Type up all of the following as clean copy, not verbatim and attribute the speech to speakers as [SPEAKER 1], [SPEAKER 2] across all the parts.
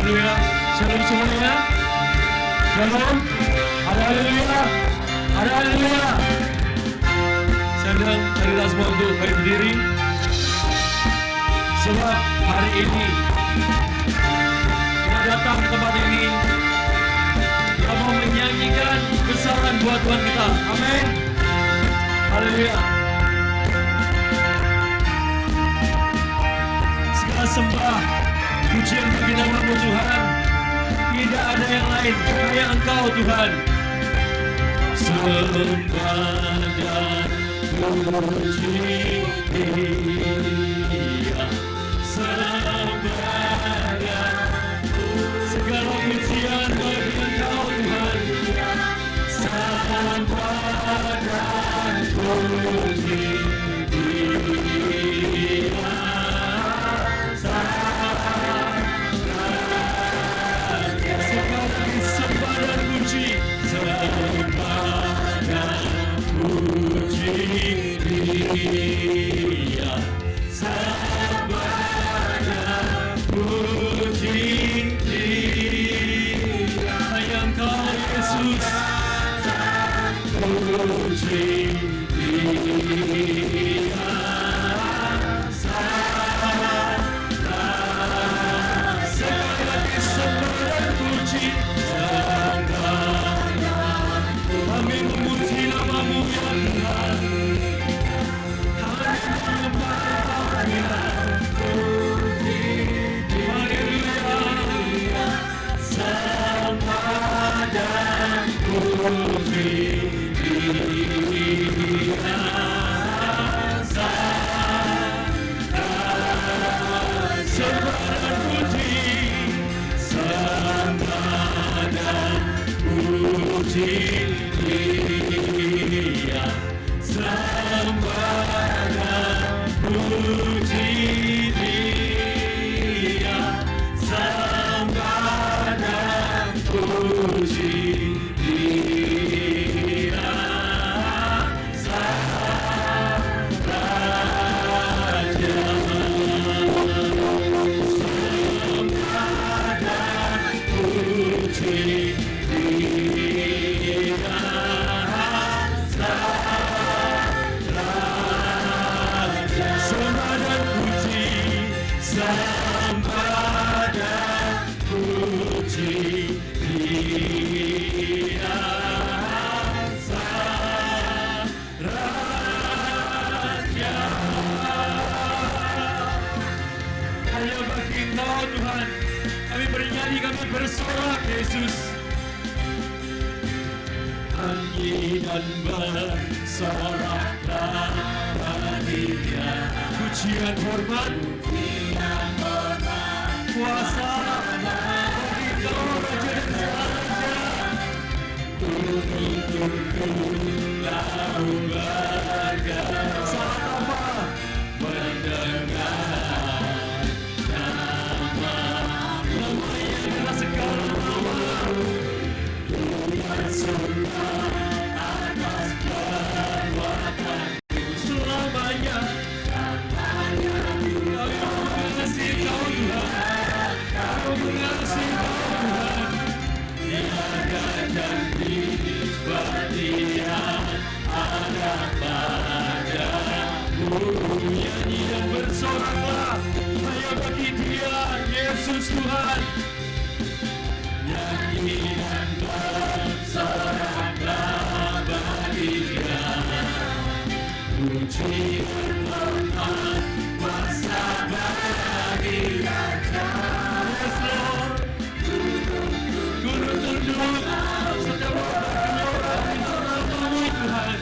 [SPEAKER 1] Haleluya. Shalom semuanya. Shalom. Haleluya. Haleluya. Saya undang Saudara semua untuk berdiri. Sebab hari ini kita datang ke tempat ini, kita mau menyanyikan kebesaran buat Tuhan kita. Amin. Haleluya. Segala sembah, pujian bagi nama-Mu Tuhan. Tidak ada yang lain hanya Engkau Tuhan. Sembah dan puji Dia, sembah dan segala pujian bagi Engkau Tuhan. Sembah dan puji Dia. Dia sembah puji Dia, yang Kau Yesus puji Dia, sembah puji kami memuji nama-Mu ya Tuhan. Pujian hormat, kuasa bagi Kau Raja dan Raja. Saat apa mendengar nama yang adalah segala nama, Tuhan surga atas perbuatan selamanya. Nyanyi dan bersoraklah hanya bagi Dia, Yesus Tuhan. Nyanyi dan bersoraklah bagi Dia. Puji dan hormat kuasa bagi Dia. Yes Lord. Guru tunduk setiap orang namamu Tuhan.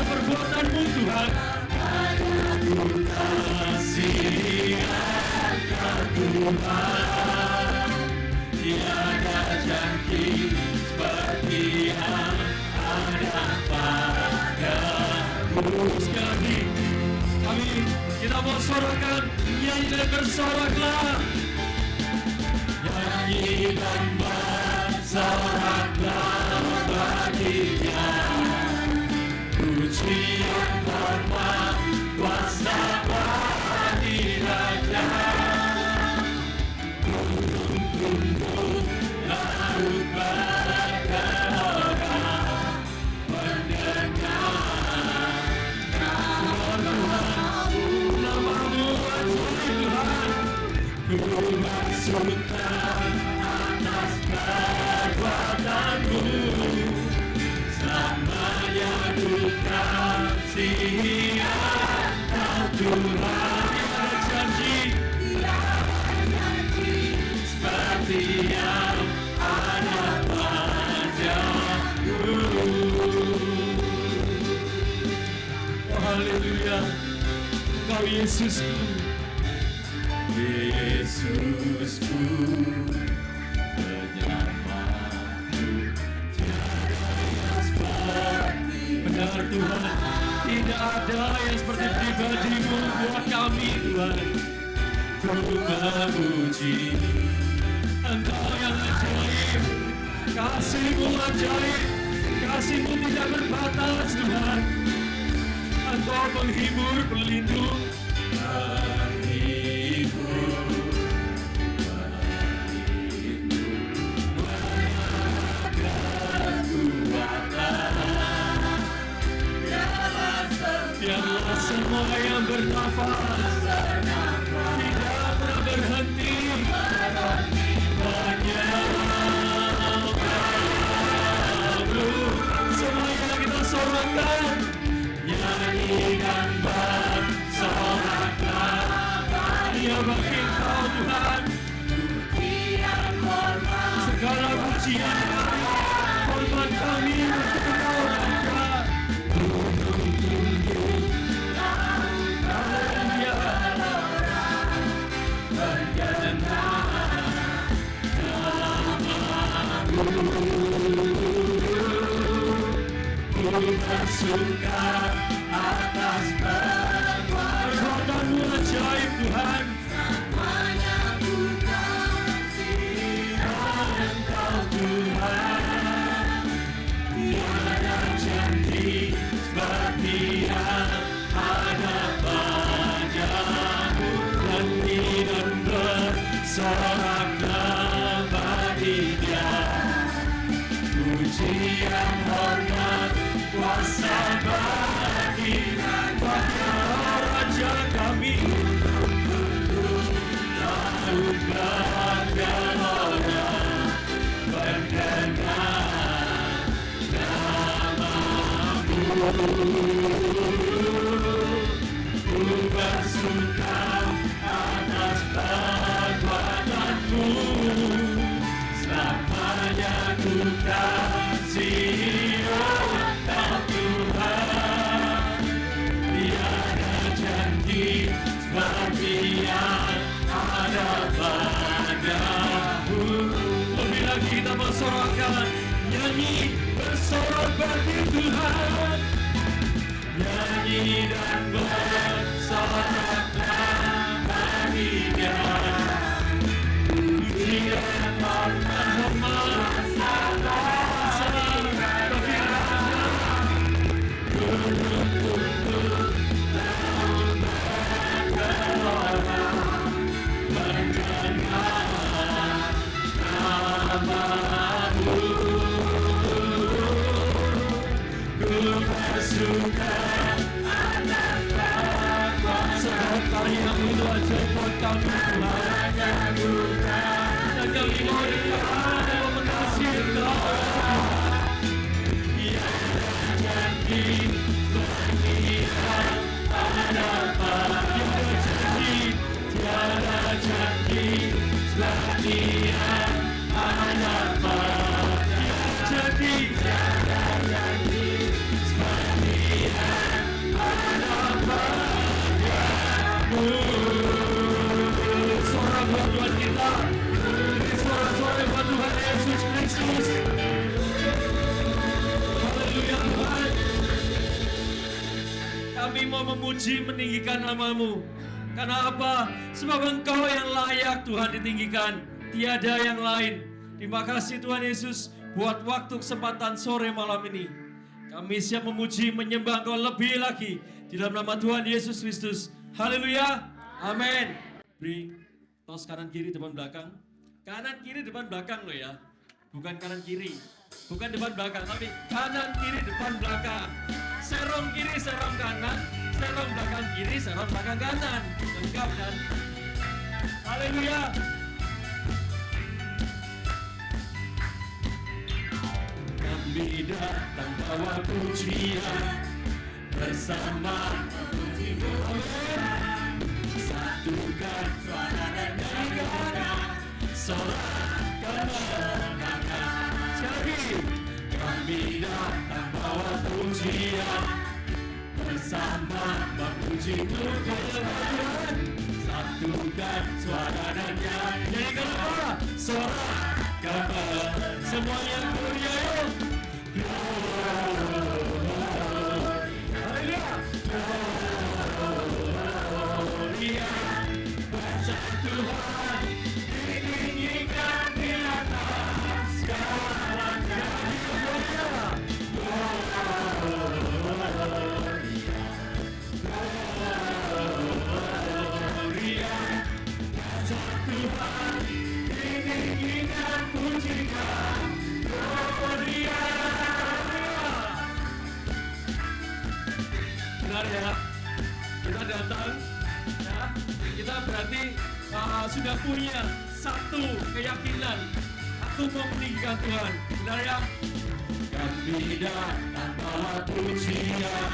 [SPEAKER 1] Perbuatan-Mu Tuhan, Tuhan, tiada janji seperti yang ada padamu. Sekali lagi, kita mau sorakan, nyanyi dan bersoraklah, nyanyi dan bersoraklah. soraklah baginya. Pujian hormat kuasa bagi Raja. Gunung-gunung laut bergelora mendengar namamu Tuhan. Ku bersumpah atas perbuatanmu, selamanya ku kasihi Engkau Tuhan. Dia janji seperti yang ada padamu. Oh, haleluya, Engkau Yesusku, Yesusku, penyelamatku, tiada yang seperti. Benar Tuhan, tidak ada yang seperti pribadi-Mu buat kami Tuhan. Ku memuji Engkau yang ajaib, kasih-Mu ajaib, kasih-Mu tidak berbatas Tuhan. Engkau penghibur, pelindung, biarlah semua yang bernafas tidak pernah berhenti menyembah-Mu. Semuanya kita sorakan, nyanyikan bersoraklah hanya bagi Engkau Tuhan. Segala pujian kami, hormat kami untuk Engkau Raja. Ku bersuka atas perbuatan-Mu ajaib Tuhan. Semuanya ku kasihi Engkau Tuhan. Tiada janji seperti yang ada padamu. Nyanyi dan bersoraklah bagi Dia. Pujian hormat kuasa bagi Raja kami. Laut bergelora mendengar namamu. Ku bersuka atas perbuatanmu, selamanya ku kasihi Engkau Tuhan. Tiada janji seperti yang ada padamu. Lebih lagi kita bersorakkan, nyanyi bersorak bagi Tuhan. Nyanyi dan bersoraklah bagi Dia. Pujian hormat bagi Raja. Gunung-gunung laut bergelora mendengar namamu. Ku bersuka atas perbuatan karya-Mu ajaib buat kami Tuhan. Dan kami mau Tuhan mau mengasihi Engkau. Tiada janji bagi yang ada padamu. Tiada janji seperti yang ada padamu. Tiada janji seperti yang ada padamu. Suara buat Tuhan kita, suara-suara buat Tuhan Yesus Kristus. Haleluya Tuhan. Kami mau memuji, meninggikan nama-Mu. Karena apa? Sebab Engkau yang layak Tuhan ditinggikan, tiada yang lain. Terima kasih Tuhan Yesus buat waktu kesempatan sore malam ini. Kami siap memuji, menyembah Engkau lebih lagi di dalam nama Tuhan Yesus Kristus. Haleluya. Amin. Beri tos kanan kiri depan belakang. Kanan kiri depan belakang loh ya. Bukan kanan kiri. Bukan depan belakang, tapi kanan kiri depan belakang. Serong kiri, serong kanan. Serong belakang kiri, serong belakang kanan. Lengkap kan? Haleluya. Kami datang bawa pujian bersama memuji-Mu. Satukan suara dan nyanyian, sorak kemenangan. Sekali, kami datang bawa pujian bersama memuji-Mu Tuhan. Satukan suara dan nyanyian, apa? Sorak kemenangan. Semuanya mulia yuk. Gloria, bangsa Tuhan ditinggikan di atas segalanya. Gloria, bangsa Tuhan ditinggikan, pujikan. Gloria. Benar ya, kita datang ya, kita berarti sudah punya satu keyakinan, aku mau meninggikan Tuhan. Benar ya? Kami datang bawa pujian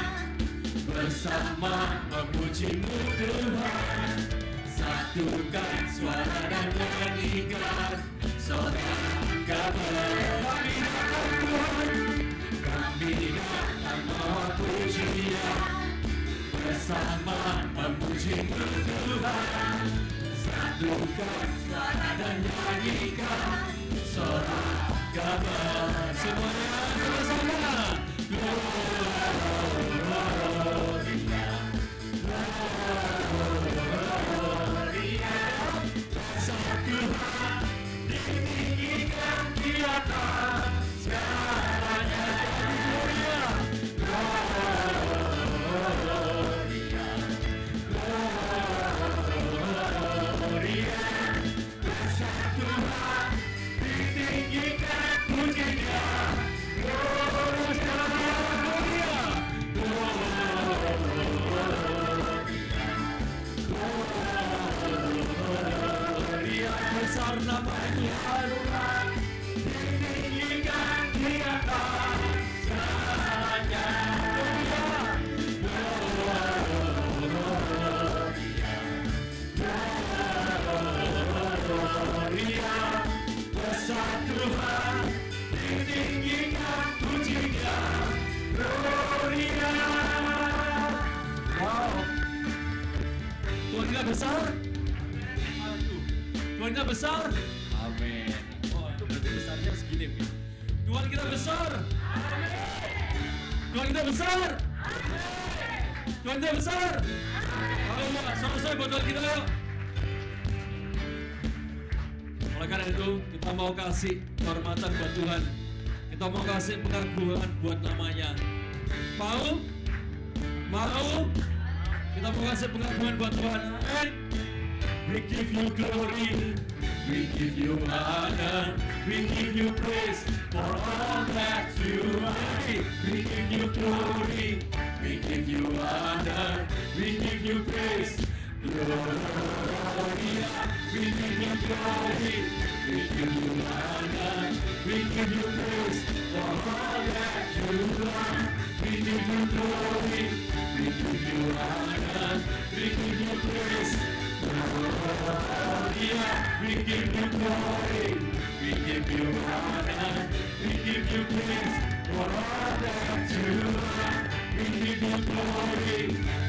[SPEAKER 1] bersama memuji-Mu Tuhan. Satukan suara dan nyanyikan, sorak kemenangan Tuhan. Kami datang bawa pujian bersama memuji-Mu Tuhan. Satukan suara dan nyanyikan, sorak kemenangan. Semuanya bersama. Gloria, Gloria, bangsa Tuhan ditinggikan di atas segalanya. Gloria, Gloria, bangsa Tuhan ditinggikan, pujikan. Gloria, besar nama Tuhan, ditinggikan di atas segalanya. Gloria, besar Tuhan, ditinggikan, pujikan. Gloria. Wow, Tuhan kita besar. Tuhan kita besar. Amin. Oh, itu berarti besarnya segini. Tuhan kita besar. Amin. Tuhan kita besar. Amin. Tuhan kita besar. Haleluya. Sama-sama buat Tuhan kita yuk. Oleh karena itu, kita mau kasih kehormatan buat Tuhan. Kita mau kasih pengakuan buat namanya. Mau? Mau? Kita mau kasih pengakuan buat Tuhan. Amin. We give you glory, we give you honor, we give you praise for all that you are. We give you glory, we give you honor, we give you praise. Gloria, we give you glory, we give you honor, we give you praise for all that you are. We give you glory, we give you honor, we give you praise. Gloria, we give you glory, we give you honor, we give you praise for all that you are. We give you glory,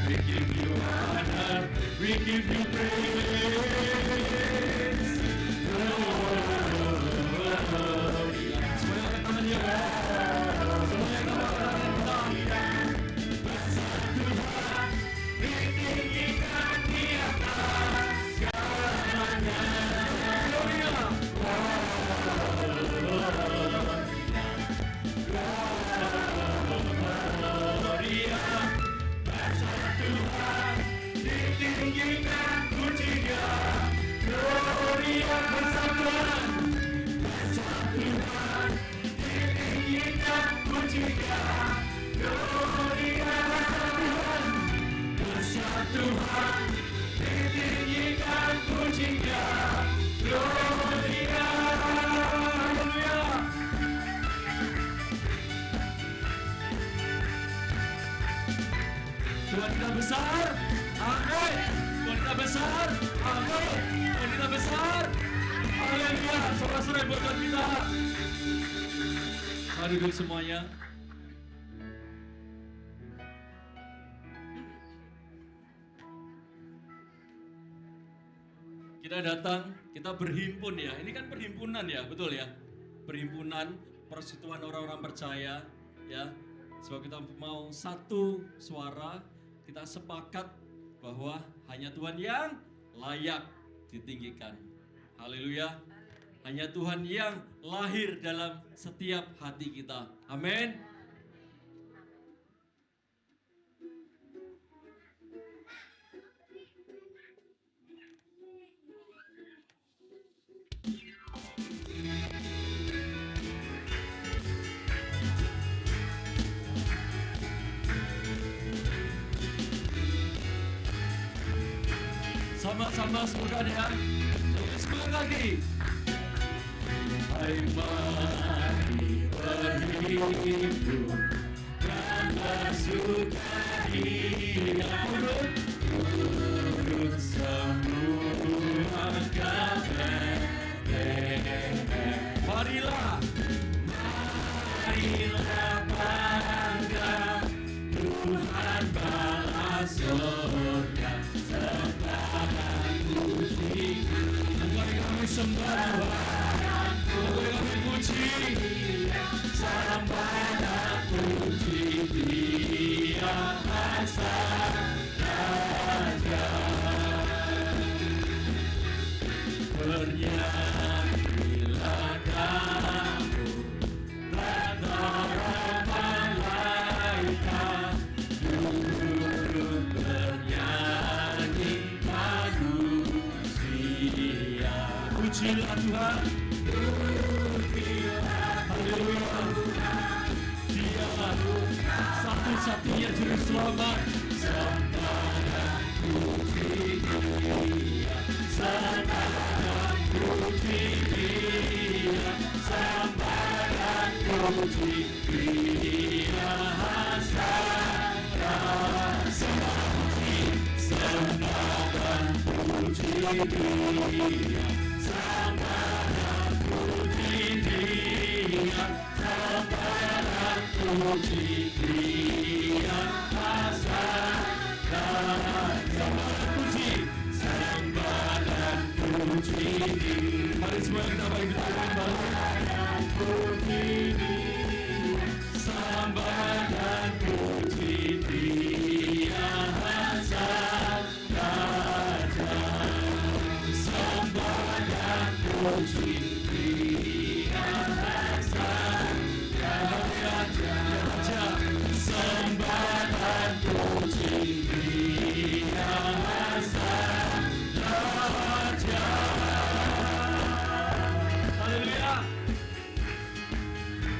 [SPEAKER 1] we give you honor, we give you praise. Gloria. Semuanya angkat tangannya. Semuanya angkat tangannya. Besar Tuhan, ditinggikan di atas segalanya. Gloria. Tuhan, ditinggikan pujinya, gloria. Haleluya. Tuhan kita besar, amin. Tuhan kita besar, amin. Tuhan kita besar, haleluya. Sorak-sorai buat Tuhan kita. Mari duduk semuanya. Kita datang, kita berhimpun ya. Ini kan perhimpunan ya, betul ya? Perhimpunan, persekutuan orang-orang percaya ya. Sebab kita mau satu suara, kita sepakat bahwa hanya Tuhan yang layak ditinggikan. Haleluya. Hanya Tuhan yang lahir dalam setiap hati kita. Amin. Sama-sama semoga ya. Semangat lagi. Hai mari berhimpun dan bersukaria, turut semua kabar. Marilah bangga Tuhan bala surga, sembah puji, mari kami sembah, mari kami puji, sembah dan puji Dia Sang Raja. Bernyanyilah kamu dan para malaikat, turut bernyanyi manusia. Pujilah Tuhan, pujilah, haleluya. Dialah satu-satunya juru selamat. Sembah dan puji Dia, sembah dan puji Dia, sembah dan puji Dia Sang Raja. Sembah dan puji Dia, sembah dan puji Dia, sembah dan puji Dia Sang Raja. Sembah dan puji Dia. Mari semua kita bagi Tuhan. Dan puji Dia, sembah dan puji Dia Sang Raja. Sembah dan puji Dia Sang Raja. Sembah dan puji Dia Sang Raja. Haleluya.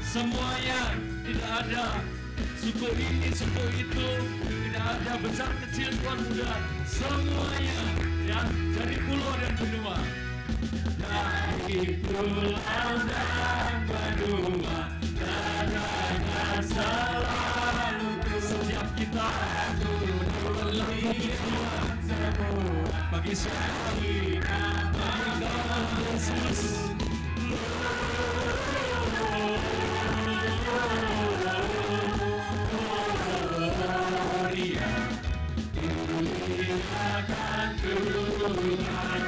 [SPEAKER 1] Semuanya, tidak ada suku ini, suku itu, tidak ada besar kecil, tua muda, semuanya ya, dari pulau dan benua. Dari pulau dan benua, tanahnya selalu setiap kita berlihat semua bagi sekali nama Yesus. Gloria, dimuliakan Tuhan.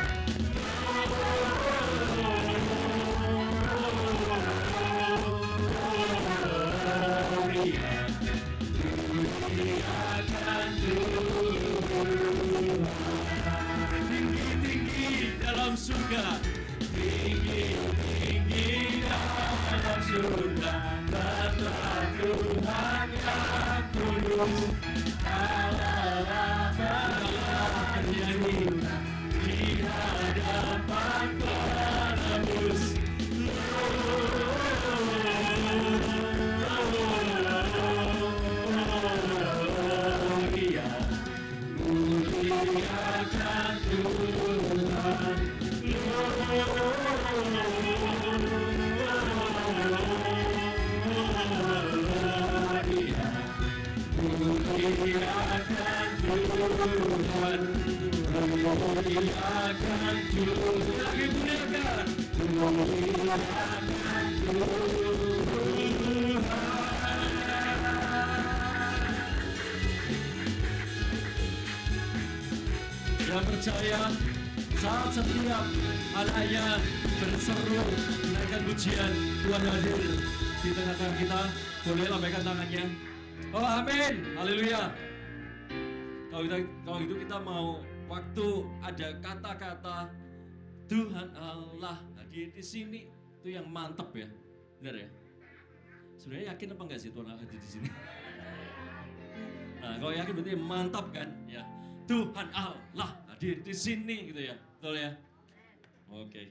[SPEAKER 1] Gloria, dimuliakan Tuhan. Tinggi-tinggi dalam surga, tinggi-tinggi dalam surga, tetap Tuhan yang kudus. Allah nyanyi di Muliakan Tuhan, muliakan Tuhan, muliakan Tuhan, lagi muliakan Tuhan. Yang percaya saat setiap halayak berseru menaikkan pujian, Tuhan hadir di tengah-tengah kita. Boleh lambaikan tangannya. Oh amin, haleluya. Kalau itu kita mau waktu ada kata-kata Tuhan Allah hadir di sini, itu yang mantap ya, benar ya. Sebenarnya yakin apa enggak sih Tuhan Allah hadir di sini? Nah kalau yakin berarti mantap kan, ya. Tuhan Allah hadir di sini gitu ya, betul ya. Oke.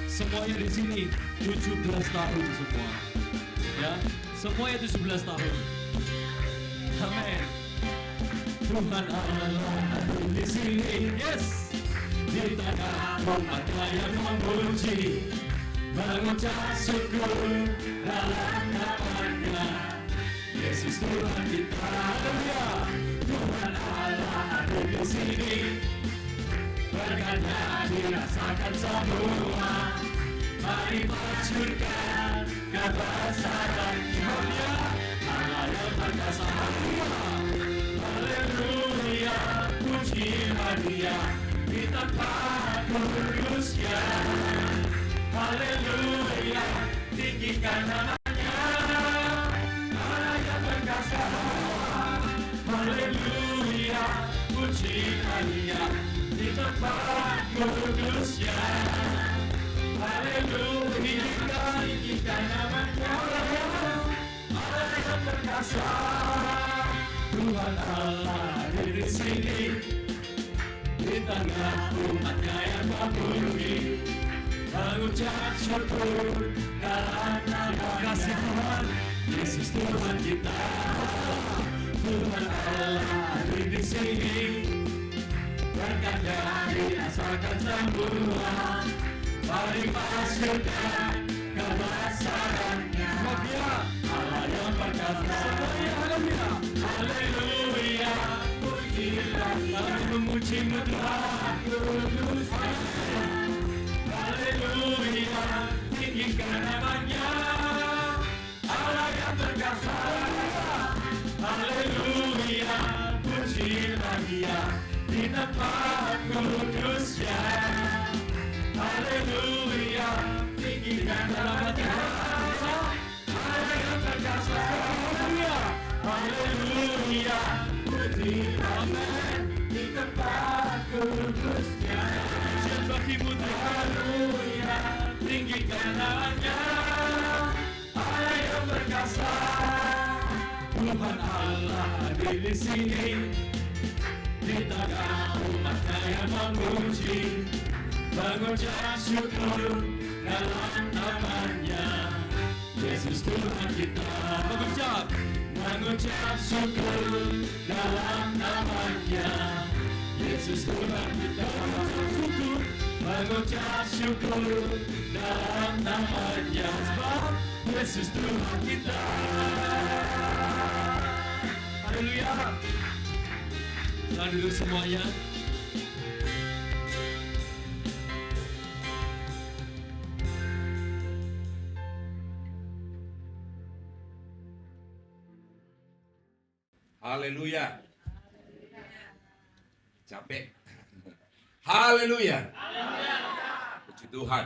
[SPEAKER 1] Semuanya di sini 17 tahun semua. Ya, semuanya 17 tahun. Amin. Tuhan Allah hadir di sini. Yes. Di tengah umatnya yang memuji, mengucap syukur dalam nama-Nya. Yesus Tuhan kita. Haleluya. Tuhan Allah hadir di sini. Berkat-Nya dirasakan semua. Mari majukan kebesaran-Nya. Allah yang perkasa. Haleluya, pujilah Dia di tempat kudus-Nya. Haleluya, tinggikan nama-Nya. Allah yang perkasa. Haleluya, pujilah Dia di tempat kudus-Nya. Haleluya, tinggikan nama-Nya. Allah yang perkasa. Tuhan Allah hadir di sini. Di tengah umat-Nya yang memuji, mengucap syukur dalam nama-Nya. Tuhan Yesus Tuhan kita. Tuhan Allah hadir di sini. Berkat-Nya dirasakan semua. Mari majukan kebesaran-Nya. Allah yang perkasa. Haleluya, pujilah kami memuji-Mu Tuhan kudus. Haleluya, tinggikan nama-Nya. Allah yang perkasa. Haleluya, pujilah Dia di tempat kudus-Nya. Haleluya, tinggikan nama-Nya. Allah yang perkasa. Haleluya, pujilah di tempat kudus-Nya. Pujian bagi-Mu Tuhan. Haleluya, tinggikan nama-Nya. Allah yang perkasa. Tuhan Allah hadir di sini. Di tengah umat-Nya yang memuji, mengucap syukur dalam nama-Nya. Yesus Tuhan kita. Mengucap syukur dalam nama-Nya. Yesus Tuhan kita. Mengucap syukur dalam nama-Nya. Sebab Yesus Tuhan kita. Haleluya. Selamat duduk semuanya.
[SPEAKER 2] Haleluya. Capek. Haleluya. Puji Tuhan.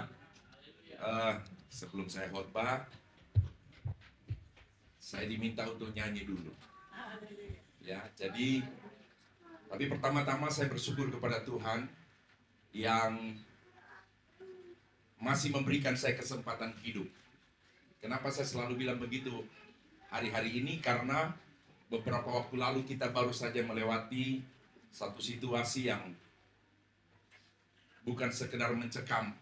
[SPEAKER 2] Sebelum saya khotbah, saya diminta untuk nyanyi dulu. Ya, jadi tapi pertama-tama saya bersyukur kepada Tuhan yang masih memberikan saya kesempatan hidup. Kenapa saya selalu bilang begitu hari-hari ini? Karena beberapa waktu lalu kita baru saja melewati satu situasi yang bukan sekedar mencekam,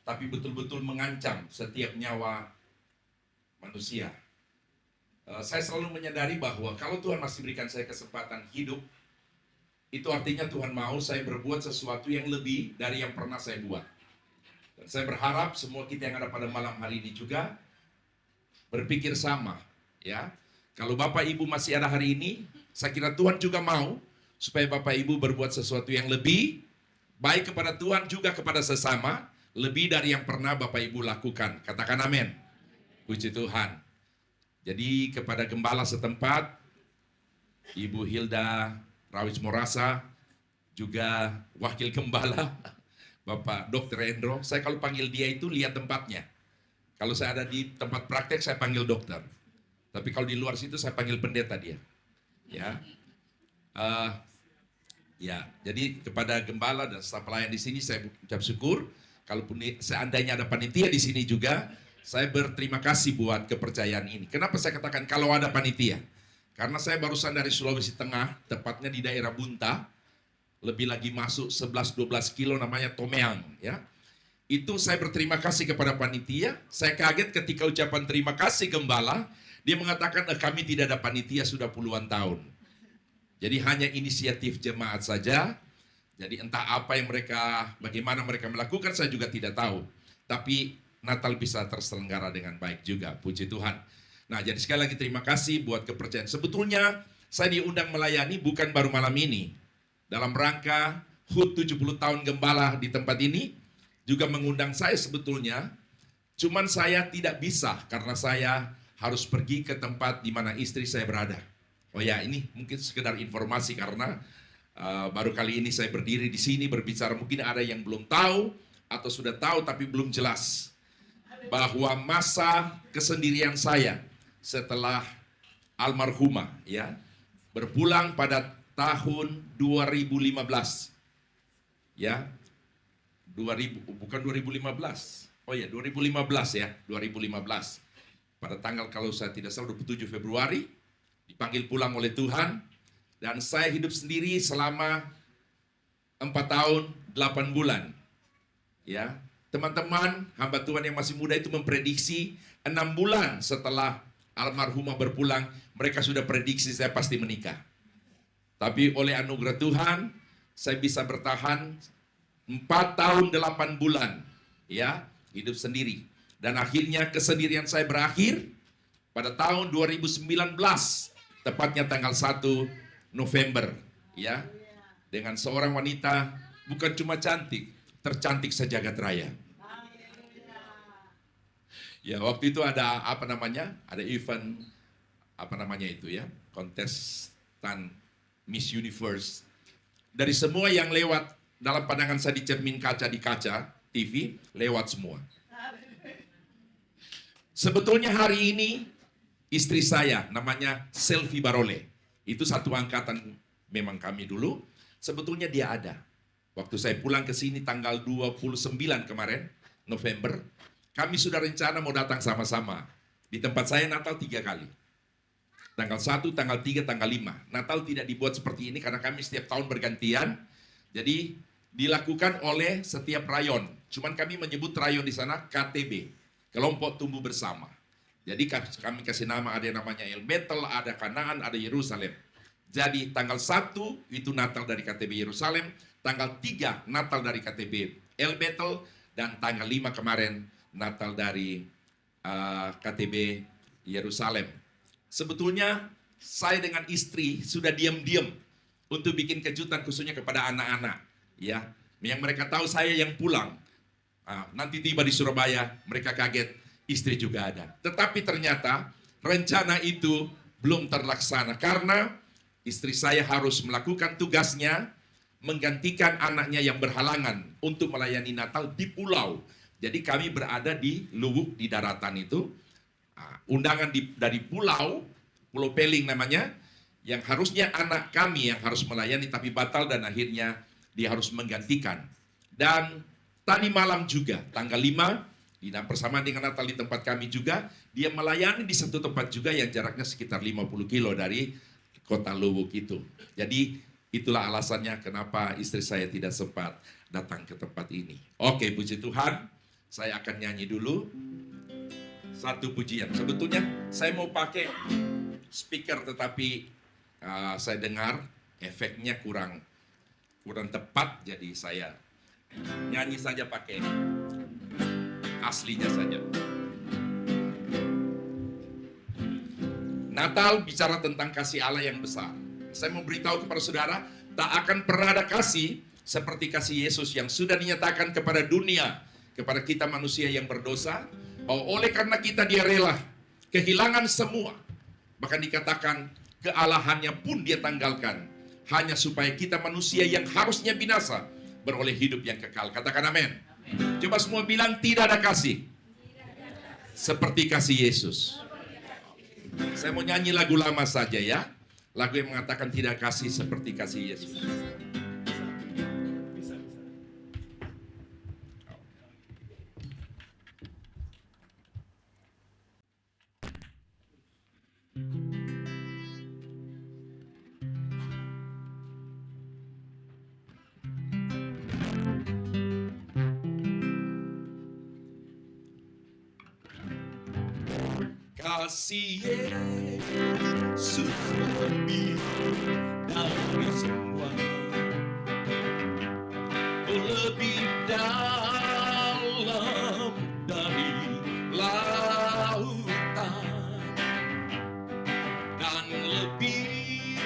[SPEAKER 2] tapi betul-betul mengancam setiap nyawa manusia. Saya selalu menyadari bahwa kalau Tuhan masih berikan saya kesempatan hidup, itu artinya Tuhan mau saya berbuat sesuatu yang lebih dari yang pernah saya buat. Dan saya berharap semua kita yang ada pada malam hari ini juga berpikir sama, ya. Kalau Bapak Ibu masih ada hari ini, saya kira Tuhan juga mau supaya Bapak Ibu berbuat sesuatu yang lebih baik kepada Tuhan juga kepada sesama, lebih dari yang pernah Bapak Ibu lakukan. Katakan amin. Puji Tuhan. Jadi kepada gembala setempat, Ibu Hilda Rawis Morasa, juga wakil gembala Bapak Dr. Endro, saya kalau panggil dia itu lihat tempatnya. Kalau saya ada di tempat praktek, saya panggil dokter. Tapi kalau di luar situ, saya panggil pendeta dia. Ya, jadi kepada gembala dan staf pelayan di sini, saya ucap syukur. Kalaupun seandainya ada panitia di sini juga, saya berterima kasih buat kepercayaan ini. Kenapa saya katakan kalau ada panitia? Karena saya barusan dari Sulawesi Tengah, tepatnya di daerah Bunta, lebih lagi masuk 11-12 kilo namanya Tomeang, ya. Itu saya berterima kasih kepada panitia. Saya kaget ketika ucapan terima kasih gembala, dia mengatakan kami tidak ada panitia sudah puluhan tahun. Jadi hanya inisiatif jemaat saja. Jadi entah apa yang bagaimana mereka melakukan saya juga tidak tahu. Tapi Natal bisa terselenggara dengan baik juga, puji Tuhan. Nah, jadi sekali lagi terima kasih buat kepercayaan. Sebetulnya saya diundang melayani bukan baru malam ini. Dalam rangka HUT 70 tahun gembala di tempat ini, juga mengundang saya sebetulnya. Cuman saya tidak bisa karena saya harus pergi ke tempat di mana istri saya berada. Oh ya, ini mungkin sekedar informasi karena baru kali ini saya berdiri di sini berbicara. Mungkin ada yang belum tahu atau sudah tahu tapi belum jelas. Bahwa masa kesendirian saya setelah almarhumah ya berpulang pada tahun 2015 ya 2015 ya 2015 pada tanggal kalau saya tidak salah 27 Februari dipanggil pulang oleh Tuhan dan saya hidup sendiri selama 4 tahun 8 bulan ya. Teman-teman, hamba Tuhan yang masih muda itu memprediksi 6 bulan setelah almarhumah berpulang, mereka sudah prediksi saya pasti menikah. Tapi oleh anugerah Tuhan, saya bisa bertahan 4 tahun 8 bulan, ya, hidup sendiri. Dan akhirnya kesendirian saya berakhir pada tahun 2019, tepatnya tanggal 1 November, ya, dengan seorang wanita bukan cuma cantik, tercantik sejagat raya. Ya, waktu itu ada ada event kontestan Miss Universe. Dari semua yang lewat dalam pandangan saya di cermin kaca di kaca TV, lewat semua. Sebetulnya hari ini istri saya namanya Selvi Barole. Itu satu angkatan memang kami dulu. Sebetulnya dia ada. Waktu saya pulang ke sini tanggal 29 kemarin, November, kami sudah rencana mau datang sama-sama. Di tempat saya Natal 3 kali. Tanggal 1, tanggal 3, tanggal 5. Natal tidak dibuat seperti ini karena kami setiap tahun bergantian. Jadi dilakukan oleh setiap rayon. Cuman kami menyebut rayon di sana KTB. Kelompok Tumbuh Bersama. Jadi kami kasih nama, ada yang namanya El Betel, ada Kanaan, ada Yerusalem. Jadi tanggal 1 itu Natal dari KTB Yerusalem. Tanggal 3 Natal dari KTB El Betel. Dan tanggal 5 kemarin Natal dari KTB Yerusalem. Sebetulnya saya dengan istri sudah diam-diam untuk bikin kejutan khususnya kepada anak-anak. Ya, yang mereka tahu saya yang pulang. Nanti tiba di Surabaya, mereka kaget, istri juga ada. Tetapi ternyata rencana itu belum terlaksana karena istri saya harus melakukan tugasnya menggantikan anaknya yang berhalangan untuk melayani Natal di pulau. Jadi kami berada di Luwuk di daratan itu. Undangan dari Pulau Peling namanya, yang harusnya anak kami yang harus melayani tapi batal dan akhirnya dia harus menggantikan. Dan tadi malam juga tanggal 5 bersamaan dengan Natal di tempat kami juga, dia melayani di satu tempat juga yang jaraknya sekitar 50 kilo dari kota Luwuk itu. Jadi itulah alasannya kenapa istri saya tidak sempat datang ke tempat ini. Oke, puji Tuhan. Saya akan nyanyi dulu. Satu pujian. Sebetulnya saya mau pakai speaker, tetapi saya dengar efeknya kurang tepat, jadi saya nyanyi saja pakai aslinya saja. Natal bicara tentang kasih Allah yang besar. Saya mau beritahu kepada saudara, tak akan pernah ada kasih seperti kasih Yesus yang sudah dinyatakan kepada dunia, kepada kita manusia yang berdosa, bahwa oleh karena kita dia rela kehilangan semua. Bahkan dikatakan kealahannya pun dia tanggalkan, hanya supaya kita manusia yang harusnya binasa beroleh hidup yang kekal. Katakan amin. Coba semua bilang, tidak ada kasih seperti kasih Yesus. Saya mau nyanyi lagu lama saja ya, lagu yang mengatakan tidak kasih seperti kasih Yesus. Kasih Yesus lebih dari semua, lebih dalam dari lautan, dan lebih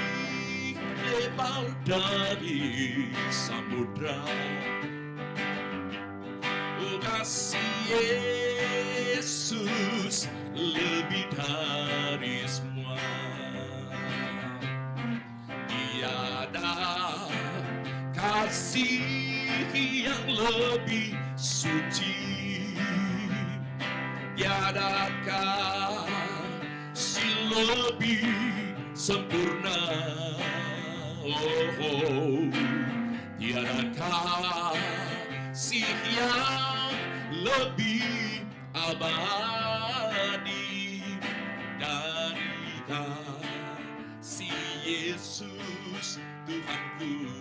[SPEAKER 2] lebar dari samudra. Oh, kasih Yesus lebih dari semua. Tiada kasih yang lebih suci, tiada kasih lebih sempurna. Oh, tiada kasih yang lebih abadi dari kasih Yesus Tuhanku.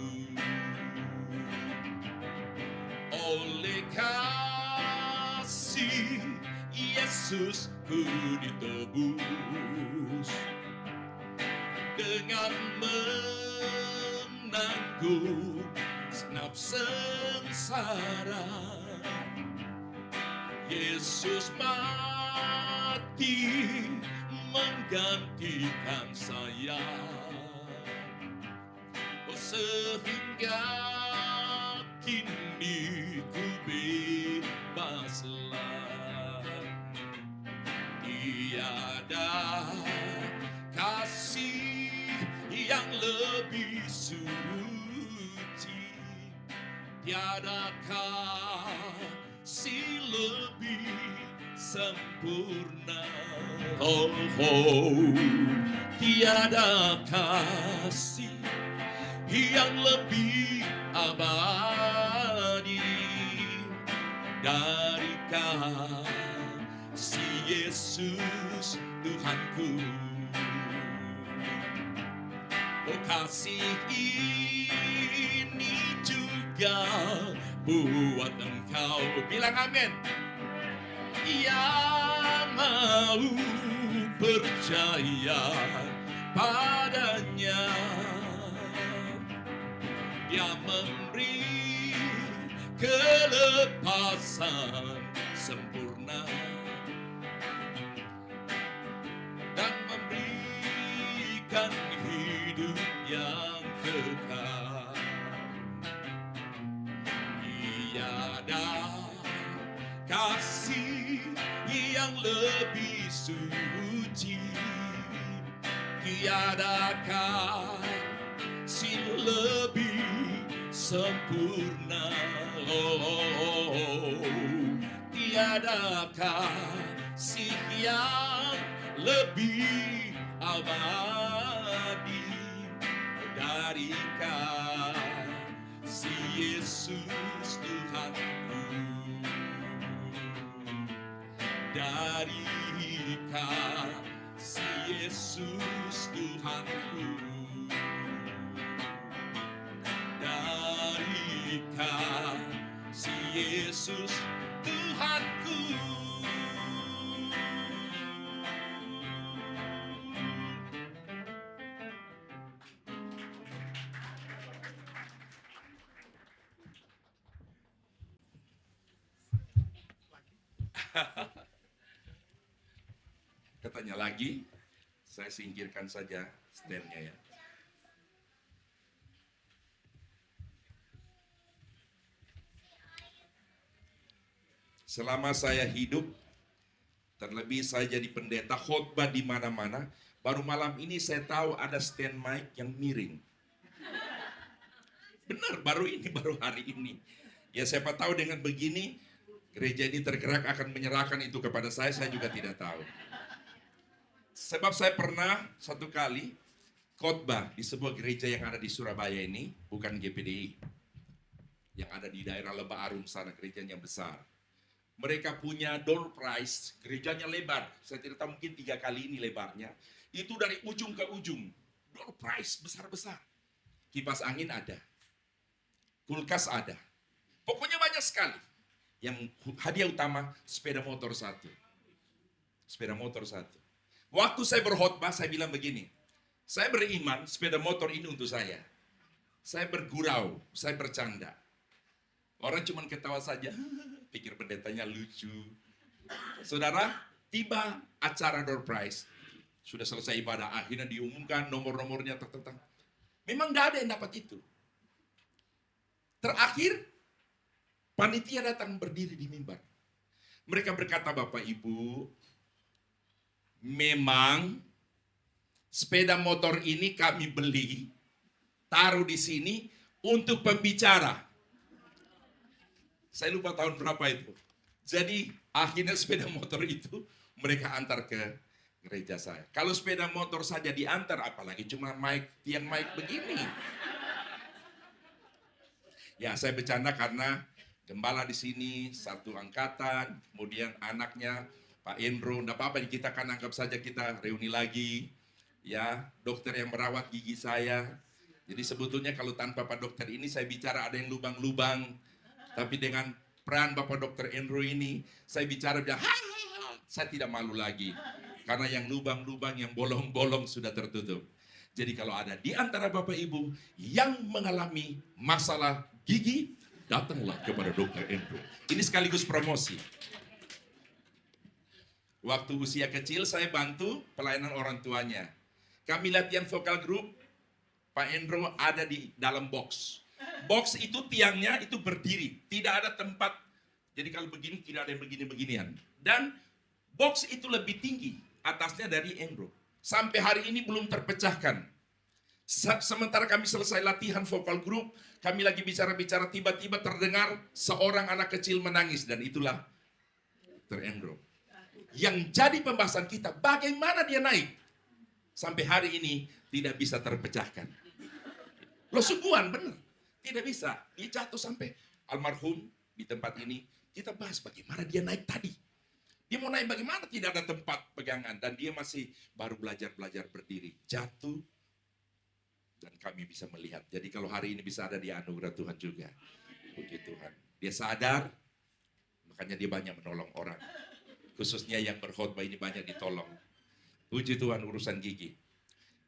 [SPEAKER 2] Oleh kasih Yesus ku ditebus, dengan menanggung segenap sengsara. Yesus mati menggantikan saya, oh, sehingga kini ku bebaslah. Tiada kasih yang lebih suci, tiada kasih lebih sempurna. Oh, oh, tiada kasih yang lebih abadi dari kasih Yesus Tuhanku. Oh, kasih ini juga buat engkau, bilang amin, yang mau percaya padanya. Dia memberi kelepasan sempurna dan memberikan hidup yang kekal. Tiada kasih yang lebih suci, tiada kasih lebih sempurna. Oh, tiada kasih yang lebih abadi dari kasih Yesus Tuhanku. Dari kasih Yesus Tuhanku, dari kasih Yesus Tuhanku. Katanya lagi, saya singkirkan saja stand-nya ya. Selama saya hidup, terlebih saya jadi pendeta khotbah di mana-mana, baru malam ini saya tahu ada stand mic yang miring. Benar, baru hari ini. Ya siapa tahu dengan begini, gereja ini tergerak akan menyerahkan itu kepada saya juga tidak tahu. Sebab saya pernah satu kali khotbah di sebuah gereja yang ada di Surabaya ini, bukan GPDI. Yang ada di daerah Lembah Arum sana, gerejanya besar. Mereka punya door prize, gerejanya lebar. Saya tidak tahu mungkin 3 kali ini lebarnya. Itu dari ujung ke ujung. Door prize besar-besar. Kipas angin ada. Kulkas ada. Pokoknya banyak sekali. Yang hadiah utama sepeda motor 1. Sepeda motor 1. Waktu saya berkhotbah saya bilang begini. Saya beriman sepeda motor ini untuk saya. Saya bergurau, saya bercanda. Orang cuma ketawa saja. Pikir pendetanya lucu. Saudara, tiba acara door prize. Sudah selesai ibadah, akhirnya diumumkan nomor-nomornya tertentang. Memang tidak ada yang dapat itu. Terakhir, panitia datang berdiri di mimbar. Mereka berkata, Bapak Ibu, memang sepeda motor ini kami beli, taruh di sini untuk pembicara. Saya lupa tahun berapa itu. Jadi akhirnya sepeda motor itu mereka antar ke gereja saya. Kalau sepeda motor saja diantar, apalagi cuma tiang mic begini. Ya saya bercanda karena gembala di sini satu angkatan, kemudian anaknya Pak Endro, enggak apa-apa kita kan anggap saja kita reuni lagi. Ya, dokter yang merawat gigi saya. Jadi sebetulnya kalau tanpa Pak dokter ini saya bicara ada yang lubang-lubang. Tapi dengan peran Bapak Dokter Endro ini, saya bicara bilang, saya tidak malu lagi. Karena yang lubang-lubang, yang bolong-bolong sudah tertutup. Jadi kalau ada di antara Bapak Ibu yang mengalami masalah gigi, datanglah kepada Dokter Endro. Ini sekaligus promosi. Waktu usia kecil saya bantu pelayanan orang tuanya. Kami latihan vokal group, Pak Endro ada di dalam box. Box itu tiangnya itu berdiri, tidak ada tempat. Jadi kalau begini tidak ada yang begini-beginian. Dan box itu lebih tinggi atasnya dari Endro. Sampai hari ini belum terpecahkan. Sementara kami selesai latihan vokal group, kami lagi bicara-bicara, tiba-tiba terdengar seorang anak kecil menangis. Dan itulah Dr. Endro. Yang jadi pembahasan kita, bagaimana dia naik. Sampai hari ini tidak bisa terpecahkan. Loh sungguhan benar. Tidak bisa, dia jatuh sampai almarhum di tempat ini. Kita bahas bagaimana dia naik tadi. Dia mau naik bagaimana tidak ada tempat pegangan. Dan dia masih baru belajar berdiri. Jatuh. Dan kami bisa melihat. Jadi kalau hari ini bisa ada di anugerah Tuhan juga. Puji Tuhan. Dia sadar. Makanya dia banyak menolong orang. Khususnya yang berkhotbah ini banyak ditolong. Puji Tuhan urusan gigi.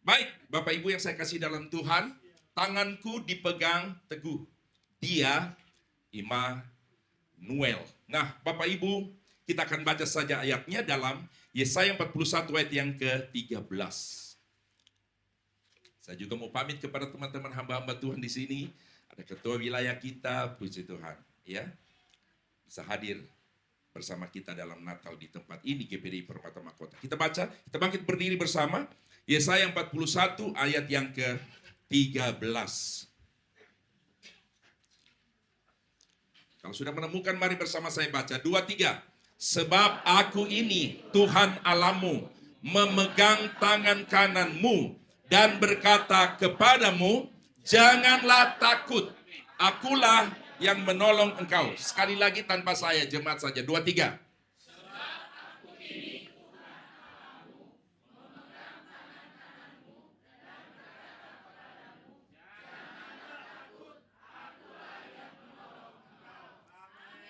[SPEAKER 2] Baik, Bapak Ibu yang saya kasih dalam Tuhan. Tanganku dipegang teguh. Dia Immanuel. Nah, Bapak Ibu, kita akan baca saja ayatnya dalam Yesaya 41 ayat yang ke-13. Saya juga mau pamit kepada teman-teman hamba-hamba Tuhan di sini. Ada ketua wilayah kita, puji Tuhan, ya. Bisa hadir bersama kita dalam Natal di tempat ini GPDI Permata Mahkota. Kita baca, kita bangkit berdiri bersama. Yesaya 41 ayat yang ke-13. Kalau sudah menemukan, mari bersama saya baca. 2, 3. Sebab aku ini Tuhan Allahmu, memegang tangan kananmu dan berkata kepadamu, janganlah takut, akulah yang menolong engkau. Sekali lagi tanpa saya, jemaat saja. 2, 3.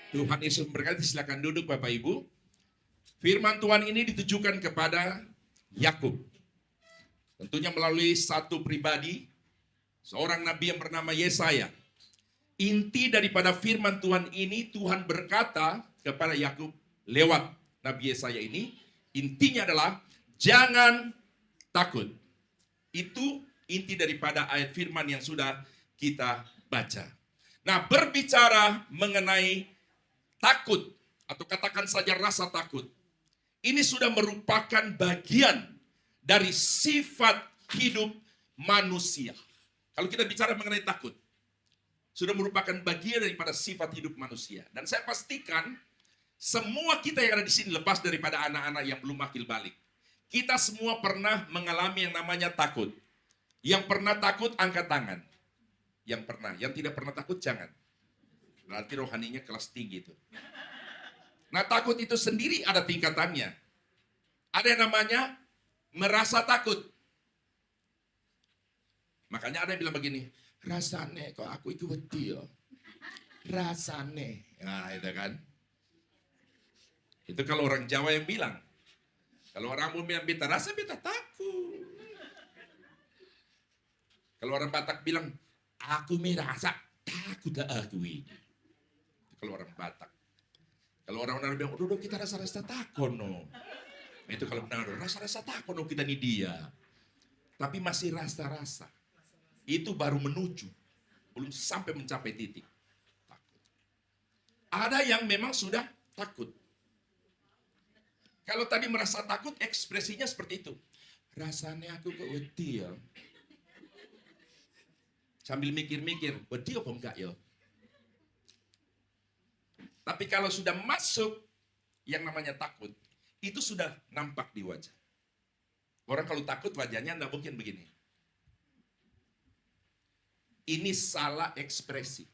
[SPEAKER 2] Tuhan Yesus memberkati, silakan duduk Bapak Ibu. Firman Tuhan ini ditujukan kepada Yakub. Tentunya melalui satu pribadi, seorang nabi yang bernama Yesaya. Inti daripada firman Tuhan ini, Tuhan berkata kepada Yakub lewat Nabi Yesaya ini, intinya adalah jangan takut. Itu inti daripada ayat firman yang sudah kita baca. Nah, berbicara mengenai takut, atau katakan saja rasa takut, ini sudah merupakan bagian dari sifat hidup manusia. Kalau kita bicara mengenai takut, sudah merupakan bagian daripada sifat hidup manusia. Dan saya pastikan semua kita yang ada di sini, lepas daripada anak-anak yang belum akil balik, kita semua pernah mengalami yang namanya takut. Yang pernah takut angkat tangan. Yang pernah, yang tidak pernah takut jangan. Berarti rohaninya kelas tinggi itu. Nah, takut itu sendiri ada tingkatannya. Ada yang namanya merasa takut. Makanya ada yang bilang begini, rasane kok aku itu wedi yo. Rasane. Nah, itu kan. Itu kalau orang Jawa yang bilang. Kalau orang umum yang beta rasa beta takut. Kalau orang Batak bilang, aku merasa takut aku ini. Itu kalau orang Batak. Kalau orang-orang bilang, udah kita rasa-rasa takut no. Itu kalau benar, rasa-rasa takut no kita nih dia. Tapi masih rasa-rasa. Itu baru menuju. Belum sampai mencapai titik. Takut. Ada yang memang sudah takut. Kalau tadi merasa takut, ekspresinya seperti itu. Rasanya aku kok wedi ya. Sambil mikir-mikir, wedi apa enggak ya? Tapi kalau sudah masuk yang namanya takut, itu sudah nampak di wajah. Orang kalau takut wajahnya enggak mungkin begini. Ini salah ekspresi.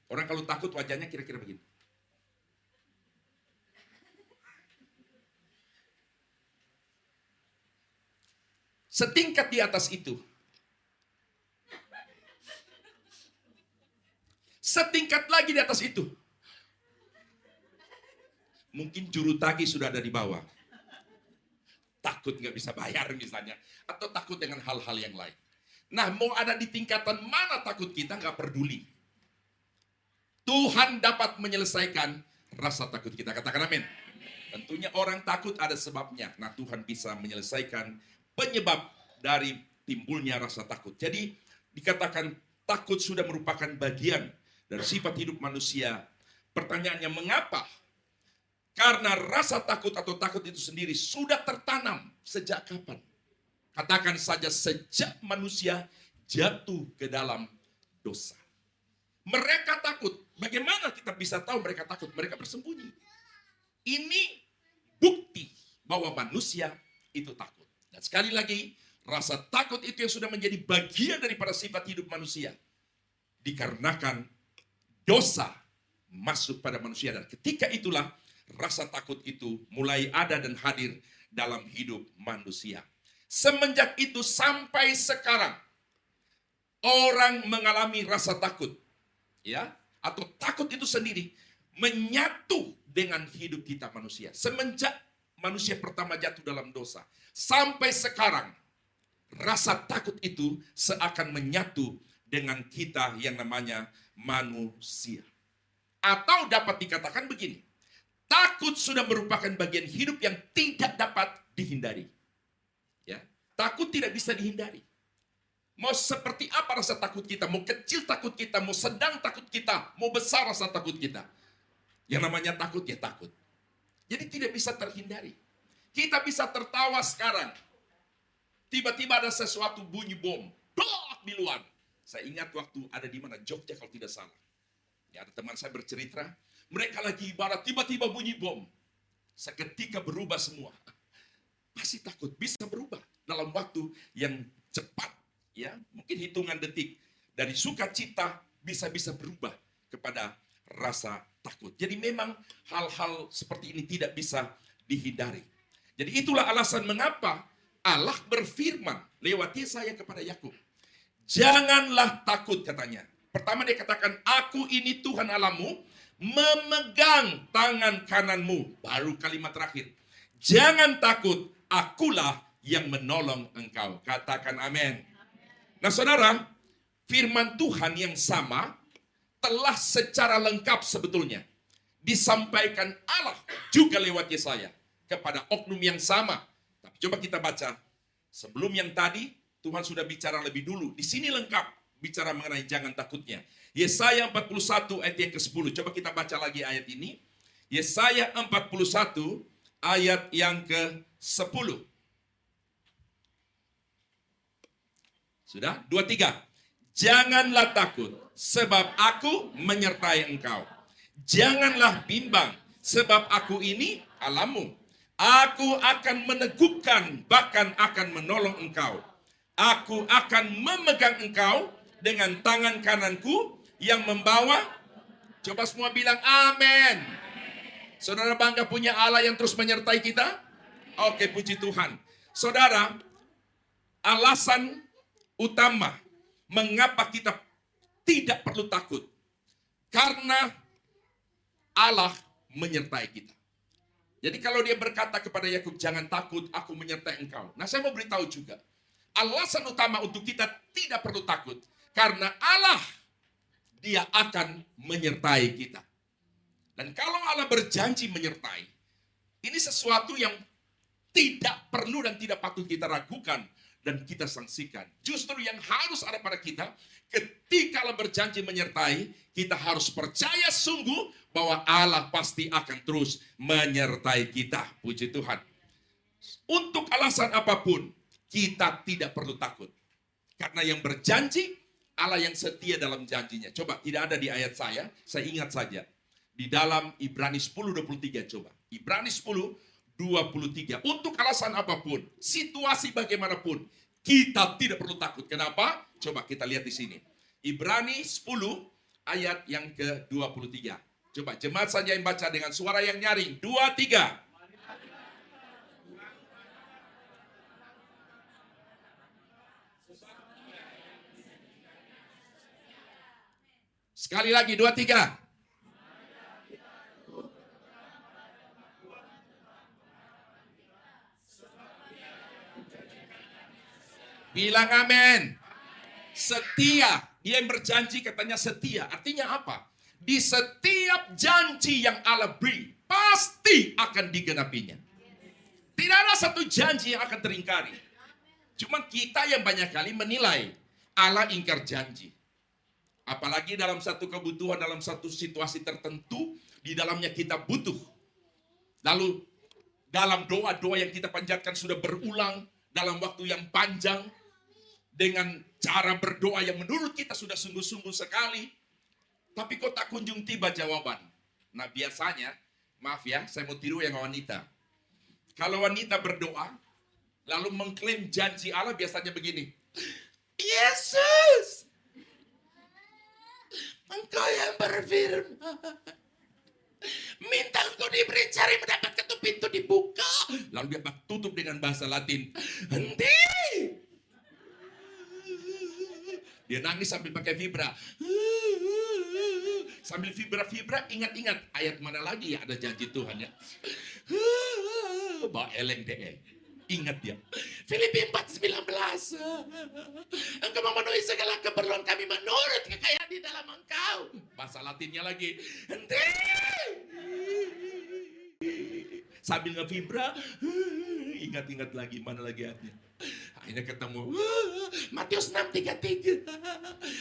[SPEAKER 2] Orang kalau takut wajahnya kira-kira begini. Setingkat di atas itu, setingkat lagi di atas itu, mungkin juru tagih sudah ada di bawah. Takut nggak bisa bayar misalnya, atau takut dengan hal-hal yang lain. Nah, mau ada di tingkatan mana takut kita nggak peduli. Tuhan dapat menyelesaikan rasa takut kita. Katakan amin. Tentunya orang takut ada sebabnya. Nah, Tuhan bisa menyelesaikan penyebab dari timbulnya rasa takut. Jadi dikatakan takut sudah merupakan bagian dari sifat hidup manusia. Pertanyaannya mengapa? Karena rasa takut atau takut itu sendiri sudah tertanam sejak kapan? Katakan saja sejak manusia jatuh ke dalam dosa. Mereka takut. Bagaimana kita bisa tahu mereka takut? Mereka bersembunyi. Ini bukti bahwa manusia itu takut. Dan sekali lagi, rasa takut itu yang sudah menjadi bagian daripada sifat hidup manusia. Dikarenakan dosa masuk pada manusia. Dan ketika itulah rasa takut itu mulai ada dan hadir dalam hidup manusia. Semenjak itu sampai sekarang, orang mengalami rasa takut. Ya, atau takut itu sendiri menyatu dengan hidup kita manusia. Semenjak manusia pertama jatuh dalam dosa, sampai sekarang, rasa takut itu seakan menyatu dengan kita yang namanya manusia. Atau dapat dikatakan begini, takut sudah merupakan bagian hidup yang tidak dapat dihindari. Ya, takut tidak bisa dihindari. Mau seperti apa rasa takut kita, mau kecil takut kita, mau sedang takut kita, mau besar rasa takut kita. Yang namanya takut ya takut. Jadi tidak bisa terhindari. Kita bisa tertawa sekarang. Tiba-tiba ada sesuatu bunyi bom. Blok di luar. Saya ingat waktu ada di mana, Jogja kalau tidak salah. Ya, ada teman saya bercerita, mereka lagi ibarat, tiba-tiba bunyi bom. Seketika berubah semua. Masih takut, bisa berubah dalam waktu yang cepat. Ya, mungkin hitungan detik. Dari sukacita bisa-bisa berubah kepada rasa takut. Jadi memang hal-hal seperti ini tidak bisa dihindari. Jadi itulah alasan mengapa Allah berfirman lewat Yesaya kepada Yakub. Janganlah takut katanya. Pertama dia katakan, aku ini Tuhan Allahmu, memegang tangan kananmu. Baru kalimat terakhir. Jangan takut, akulah yang menolong engkau. Katakan amin. Nah saudara, firman Tuhan yang sama telah secara lengkap sebetulnya disampaikan Allah juga lewat Yesaya kepada oknum yang sama. Tapi coba kita baca. Sebelum yang tadi, Tuhan sudah bicara lebih dulu. Di sini lengkap bicara mengenai jangan takutnya. Yesaya 41 ayat yang ke-10. Coba kita baca lagi ayat ini. Yesaya 41 ayat yang ke-10. Sudah? 2, 3. Janganlah takut, sebab aku menyertai engkau. Janganlah bimbang, sebab aku ini Allahmu. Aku akan meneguhkan, bahkan akan menolong engkau. Aku akan memegang engkau dengan tangan kananku yang membawa. Coba semua bilang amin. Saudara bangga punya Allah yang terus menyertai kita? Oke, puji Tuhan. Saudara, alasan utama mengapa kita tidak perlu takut, karena Allah menyertai kita. Jadi kalau dia berkata kepada Yakub, jangan takut, aku menyertai engkau. Nah, saya mau beritahu juga, alasan utama untuk kita tidak perlu takut, karena Allah, dia akan menyertai kita. Dan kalau Allah berjanji menyertai, ini sesuatu yang tidak perlu dan tidak patut kita ragukan dan kita sangsikan. Justru yang harus ada pada kita, ketika Allah berjanji menyertai, kita harus percaya sungguh bahwa Allah pasti akan terus menyertai kita. Puji Tuhan. Untuk alasan apapun, kita tidak perlu takut. Karena yang berjanji, Allah yang setia dalam janjinya. Coba, tidak ada di ayat saya ingat saja. Di dalam Ibrani 10:23, coba. Ibrani 10:23. Untuk alasan apapun, situasi bagaimanapun, kita tidak perlu takut. Kenapa? Coba kita lihat di sini. Ibrani 10 ayat yang ke-23. Coba jemaat saja yang baca dengan suara yang nyaring. 2, 3. Sekali lagi, 2, 3. Bilang amin. Setia. Dia yang berjanji katanya setia. Artinya apa? Di setiap janji yang Allah beri, pasti akan digenapinya. Tidak ada satu janji yang akan teringkari. Cuma kita yang banyak kali menilai Allah ingkar janji. Apalagi dalam satu kebutuhan, dalam satu situasi tertentu, di dalamnya kita butuh. Lalu dalam doa-doa yang kita panjatkan sudah berulang dalam waktu yang panjang, dengan cara berdoa yang menurut kita sudah sungguh-sungguh sekali, tapi kok tak kunjung tiba jawaban. Nah biasanya, maaf ya, saya mau tiru yang wanita. Kalau wanita berdoa, lalu mengklaim janji Allah biasanya begini. Yesus, Engkau yang berfirman, minta engkau diberi, cari mendapat, ketuk pintu dibuka. Lalu dia tutup dengan bahasa Latin. Henti. Dia nangis sambil pakai vibra. Sambil vibra-vibra, ingat-ingat ayat mana lagi ya ada janji Tuhan ya. Bawa eleng deh. Ingat dia. Filipi 4:19. Engkau memenuhi segala keperluan kami menurut kekayaan di dalam Engkau. Bahasa Latinnya lagi. Henti. Sambil ngevibra, ingat-ingat lagi mana lagi ayatnya. Akhirnya ketemu Matius 6:33.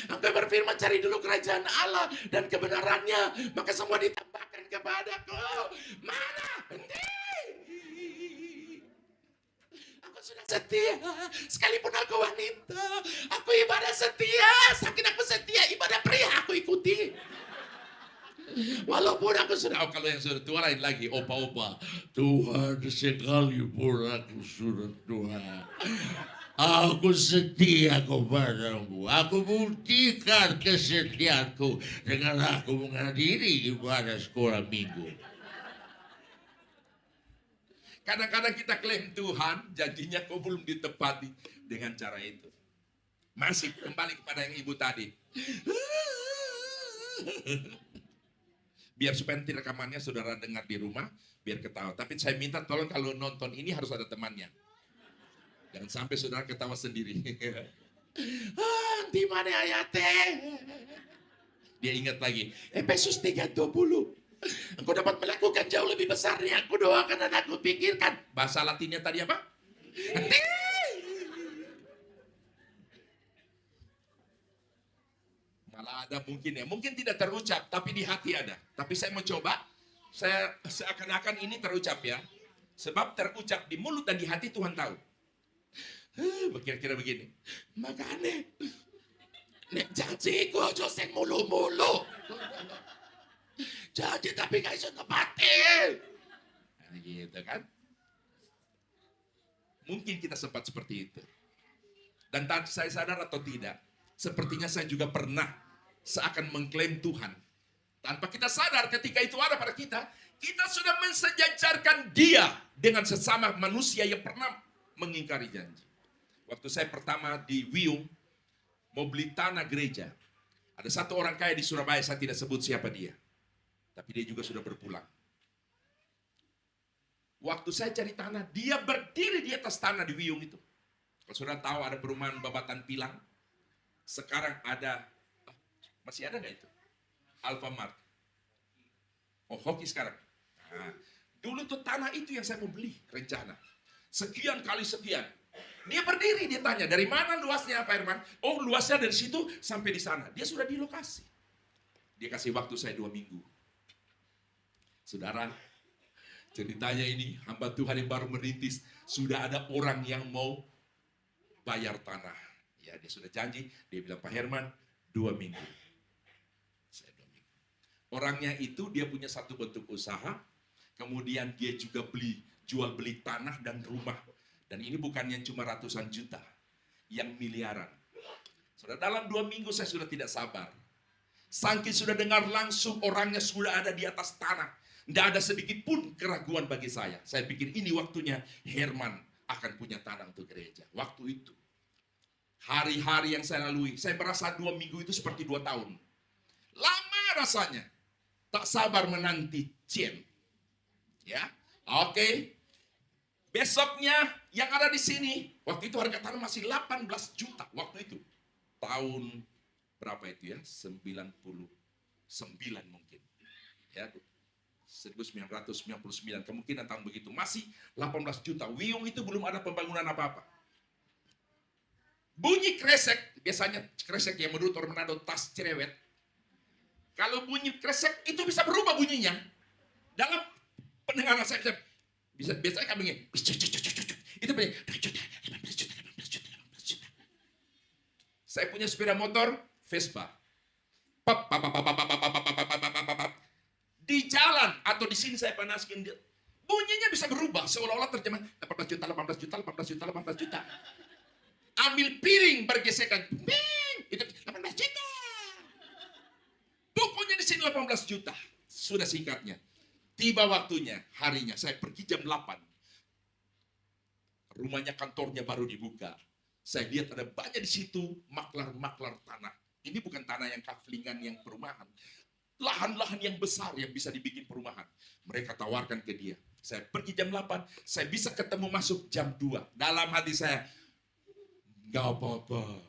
[SPEAKER 2] Engkau berfirman, cari dulu kerajaan Allah dan kebenarannya, maka semua ditambahkan kepadaku. Mana? Henti. Aku sudah setia, sekalipun aku wanita, aku ibadah setia. Saking aku setia, ibadah pria aku ikuti. Walaupun aku sudah, kalau yang sudah tua lain lagi, opa-opa. Tuhan, sekalipun aku sudah tua, aku setia kepadamu. Aku buktikan kesetiaanku dengan aku menghadiri ibadah sekolah minggu. Kadang-kadang kita klaim Tuhan, janjinya kok belum ditepati dengan cara itu. Masih kembali kepada yang ibu tadi. Biar supaya nanti rekamannya saudara dengar di rumah, biar ketawa. Tapi saya minta tolong kalau nonton ini harus ada temannya. Jangan sampai saudara ketawa sendiri. Di mana ayatnya? Dia ingat lagi. Efesus 3:20. Engkau dapat melakukan jauh lebih besar yang aku doakan dan aku pikirkan. Bahasa Latinnya tadi apa? Malah ada mungkin ya, mungkin tidak terucap, tapi di hati ada. Tapi saya mau coba, saya seakan-akan ini terucap ya. Sebab terucap di mulut dan di hati Tuhan tahu. Kira-kira begini. Makanya, nek janji ku aja sing mulu-mulu. Janji tapi gak iso nepatin. Nah, gitu kan. Mungkin kita sempat seperti itu. Dan saya sadar atau tidak, sepertinya saya juga pernah seakan mengklaim Tuhan. Tanpa kita sadar ketika itu ada pada kita sudah mensejajarkan dia dengan sesama manusia yang pernah mengingkari janji. Waktu saya pertama di Wiyung, mau beli tanah gereja. Ada satu orang kaya di Surabaya, saya tidak sebut siapa dia. Tapi dia juga sudah berpulang. Waktu saya cari tanah, dia berdiri di atas tanah di Wiyung itu. Kalau sudah tahu ada perumahan Babatan Pilang, sekarang ada, masih ada nggak itu? Alfamart. Oh, Hoki sekarang. Nah, dulu tuh tanah itu yang saya mau beli, rencana. Sekian kali sekian. Dia berdiri, dia tanya, dari mana luasnya Pak Herman? Oh, luasnya dari situ sampai di sana. Dia sudah di lokasi. Dia kasih waktu saya 2 minggu. Saudara, ceritanya ini, hamba Tuhan yang baru merintis, sudah ada orang yang mau bayar tanah. Ya, dia sudah janji, dia bilang, Pak Herman, 2 minggu. Saya 2 minggu. Orangnya itu, dia punya satu bentuk usaha, kemudian dia juga jual beli tanah dan rumah. Dan ini bukan yang cuma ratusan juta, yang miliaran. Sudah dalam 2 minggu saya sudah tidak sabar. Saking sudah dengar langsung orangnya sudah ada di atas tanah. Tidak ada sedikit pun keraguan bagi saya. Saya pikir ini waktunya Herman akan punya tanah untuk gereja. Waktu itu. Hari-hari yang saya lalui, saya merasa 2 minggu itu seperti 2 tahun. Lama rasanya. Tak sabar menanti cien. Ya, oke. Besoknya yang ada di sini, waktu itu harga tanah masih 18 juta waktu itu. Tahun berapa itu ya? 99 mungkin. Ya, 1999, kemungkinan tahun begitu. Masih 18 juta. Wiyung itu belum ada pembangunan apa-apa. Bunyi kresek, biasanya kresek yang menurut orang Manado tas cerewet. Kalau bunyi kresek itu bisa berubah bunyinya. Dalam pendengaran saya bisa biasanya kami ingin itu bunyi 2 juta, 15 juta, 15 juta, 15 juta. Saya punya sepeda motor Vespa. Pap, pap, pap, pap, pap, pap, pap, pap, pap, pap, pap. Di jalan atau di sini saya panaskan dia. Bunyinya bisa berubah seolah-olah terjemah 18 juta, 18 juta, 18 juta, 18 juta. Ambil piring bergesekan. Itu 18 juta. Pokoknya di sini 18 juta. Sudah singkatnya. Tiba waktunya, harinya, saya pergi jam 8. Rumahnya, kantornya baru dibuka. Saya lihat ada banyak di situ maklar-maklar tanah. Ini bukan tanah yang kaflingan, yang perumahan. Lahan-lahan yang besar yang bisa dibikin perumahan. Mereka tawarkan ke dia. Saya pergi jam 8, saya bisa ketemu masuk jam 2. Dalam hati saya, gak apa-apa.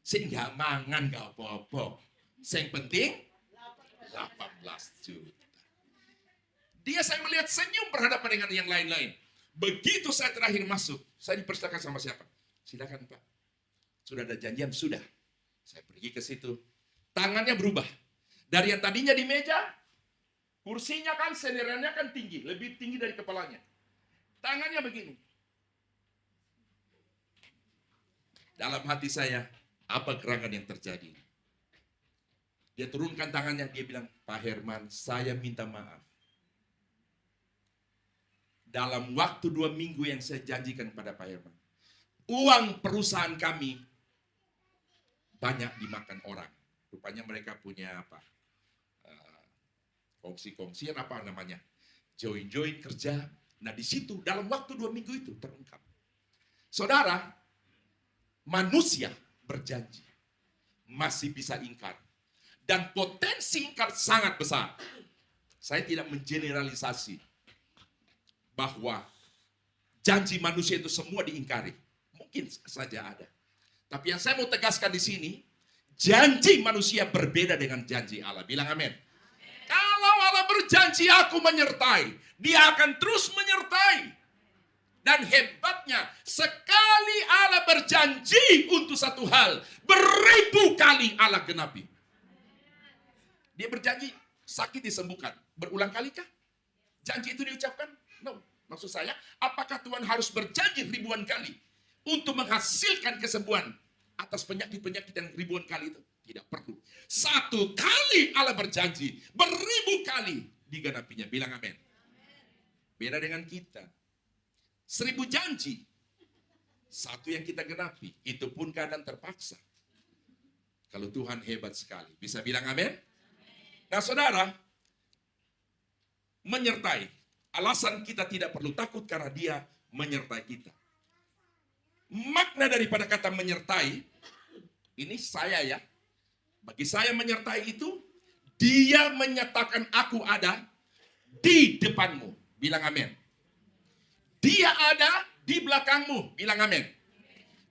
[SPEAKER 2] Saya gak mangan, gak apa-apa. Yang penting, 18 juta. Dia saya melihat senyum berhadapan dengan yang lain-lain. Begitu saya terakhir masuk, saya dipersilakan sama siapa? Silakan Pak. Sudah ada janjian? Sudah. Saya pergi ke situ. Tangannya berubah. Dari yang tadinya di meja, kursinya kan, senderannya kan tinggi. Lebih tinggi dari kepalanya. Tangannya begini. Dalam hati saya, apa gerangan yang terjadi? Dia turunkan tangannya, dia bilang, Pak Herman, saya minta maaf. Dalam waktu 2 minggu yang saya janjikan pada Pak Herman, uang perusahaan kami banyak dimakan orang. Rupanya mereka punya apa? Kongsi-kongsian apa namanya? Join-join kerja. Nah di situ dalam waktu 2 minggu itu terungkap. Saudara, manusia berjanji masih bisa ingkar. Dan potensi ingkar sangat besar. Saya tidak mengeneralisasi bahwa janji manusia itu semua diingkari. Mungkin saja ada. Tapi yang saya mau tegaskan di sini, janji manusia berbeda dengan janji Allah. Bilang amin. Kalau Allah berjanji berjanji aku menyertai, dia akan terus menyertai. Dan hebatnya, sekali Allah berjanji untuk satu hal, beribu kali Allah genapi. Dia berjanji sakit disembuhkan. Berulang kali kah? Janji itu diucapkan? No. Maksud saya, apakah Tuhan harus berjanji ribuan kali untuk menghasilkan kesembuhan atas penyakit-penyakit yang ribuan kali itu? Tidak perlu. Satu kali Allah berjanji, beribu kali digenapinya. Bilang amin. Beda dengan kita. 1000 janji, satu yang kita genapi, itu pun kadang terpaksa. Kalau Tuhan hebat sekali. Bisa bilang amin? Nah saudara, menyertai. Alasan kita tidak perlu takut karena dia menyertai kita. Makna daripada kata menyertai, ini saya ya. Bagi saya menyertai itu, dia menyatakan aku ada di depanmu. Bilang amin. Dia ada di belakangmu. Bilang amin.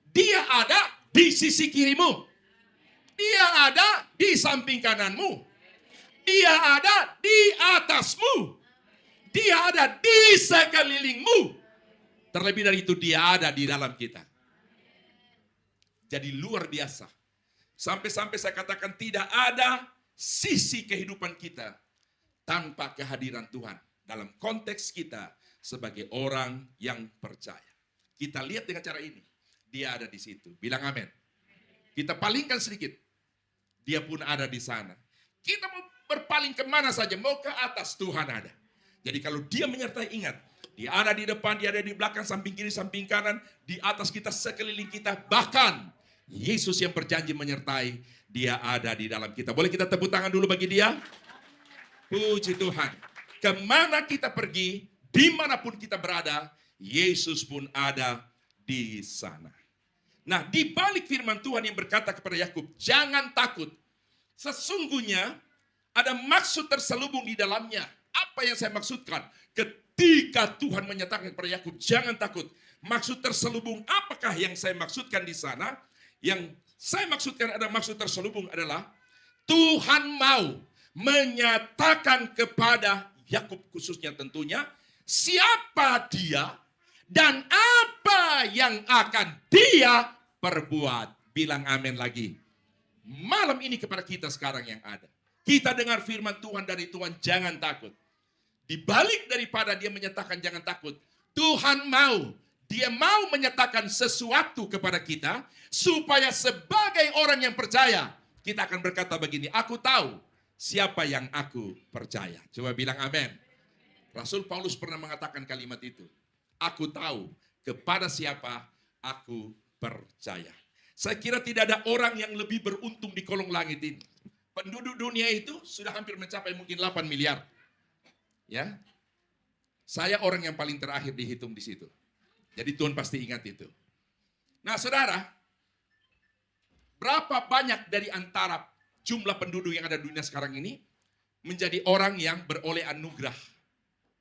[SPEAKER 2] Dia ada di sisi kirimu. Dia ada di samping kananmu. Dia ada di atasmu. Dia ada di sekelilingmu. Terlebih dari itu, dia ada di dalam kita. Jadi luar biasa. Sampai-sampai saya katakan tidak ada sisi kehidupan kita tanpa kehadiran Tuhan. Dalam konteks kita sebagai orang yang percaya. Kita lihat dengan cara ini. Dia ada di situ. Bilang amin. Kita palingkan sedikit. Dia pun ada di sana. Kita mau berpaling kemana saja. Mau ke atas, Tuhan ada. Jadi kalau dia menyertai, ingat. Dia ada di depan, dia ada di belakang, samping kiri, samping kanan. Di atas kita, sekeliling kita. Bahkan Yesus yang berjanji menyertai, dia ada di dalam kita. Boleh kita tepuk tangan dulu bagi dia? Puji Tuhan. Kemana kita pergi, dimanapun kita berada, Yesus pun ada di sana. Nah, di balik firman Tuhan yang berkata kepada Yakub, jangan takut. Sesungguhnya ada maksud terselubung di dalamnya. Apa yang saya maksudkan? Ketika Tuhan menyatakan kepada Yakub, jangan takut. Maksud terselubung apakah yang saya maksudkan di sana? Yang saya maksudkan ada maksud terselubung adalah Tuhan mau menyatakan kepada Yakub khususnya tentunya siapa dia dan apa yang akan dia perbuat. Bilang amin lagi. Malam ini kepada kita sekarang yang ada. Kita dengar firman Tuhan dari Tuhan, jangan takut. Di balik daripada dia menyatakan jangan takut, Tuhan mau. Dia mau menyatakan sesuatu kepada kita, supaya sebagai orang yang percaya, kita akan berkata begini, aku tahu siapa yang aku percaya. Coba bilang amin. Rasul Paulus pernah mengatakan kalimat itu. Aku tahu kepada siapa aku percaya. Saya kira tidak ada orang yang lebih beruntung di kolong langit ini. Penduduk dunia itu sudah hampir mencapai mungkin 8 miliar. Ya, saya orang yang paling terakhir dihitung di situ. Jadi Tuhan pasti ingat itu. Nah saudara, berapa banyak dari antara jumlah penduduk yang ada di dunia sekarang ini menjadi orang yang beroleh anugerah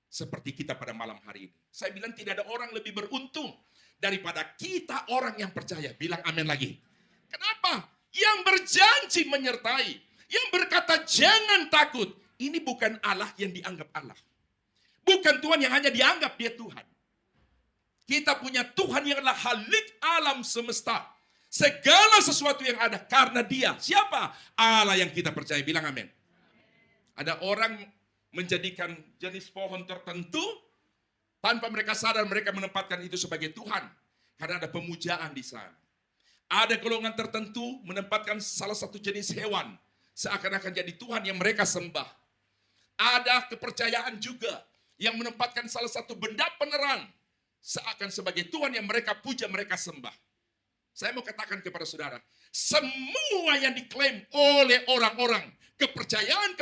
[SPEAKER 2] seperti kita pada malam hari ini? Saya bilang tidak ada orang lebih beruntung daripada kita orang yang percaya. Bilang amin lagi. Kenapa? Yang berjanji menyertai, yang berkata jangan takut. Ini bukan Allah yang dianggap Allah. Bukan Tuhan yang hanya dianggap dia Tuhan. Kita punya Tuhan yang adalah Khalik alam semesta. Segala sesuatu yang ada karena dia. Siapa? Allah yang kita percaya. Bilang amin. Ada orang menjadikan jenis pohon tertentu tanpa mereka sadar mereka menempatkan itu sebagai Tuhan. Karena ada pemujaan di sana. Ada golongan tertentu menempatkan salah satu jenis hewan seakan-akan jadi Tuhan yang mereka sembah. Ada kepercayaan juga yang menempatkan salah satu benda penerang seakan sebagai Tuhan yang mereka puja, mereka sembah. Saya mau katakan kepada saudara, semua yang diklaim oleh orang-orang, kepercayaan,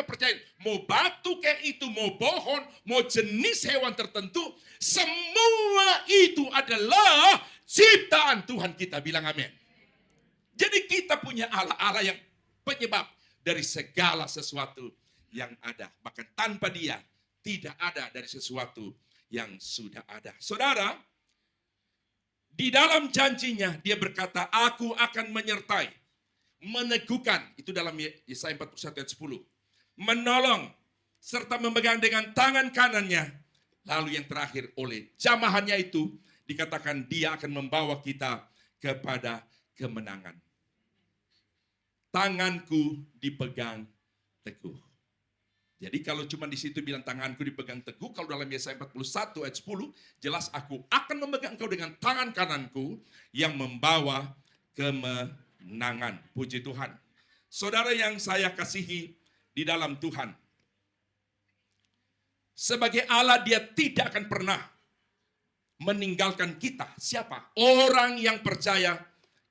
[SPEAKER 2] mau batu kayak itu, mau pohon, mau jenis hewan tertentu, semua itu adalah ciptaan Tuhan kita. Bilang amin. Jadi kita punya Allah yang penyebab dari segala sesuatu yang ada. Bahkan tanpa dia, tidak ada dari sesuatu yang sudah ada. Saudara, di dalam janjinya dia berkata, aku akan menyertai, meneguhkan, itu dalam Yesaya 41 ayat 10, menolong serta memegang dengan tangan kanannya. Lalu yang terakhir, oleh jamahannya itu dikatakan dia akan membawa kita kepada kemenangan. Tanganku dipegang teguh. Jadi kalau cuma di situ bilang tanganku dipegang teguh, kalau dalam Yesaya 41 ayat 10, jelas aku akan memegang engkau dengan tangan kananku yang membawa kemenangan. Puji Tuhan. Saudara yang saya kasihi di dalam Tuhan. Sebagai Allah, dia tidak akan pernah meninggalkan kita. Siapa? Orang yang percaya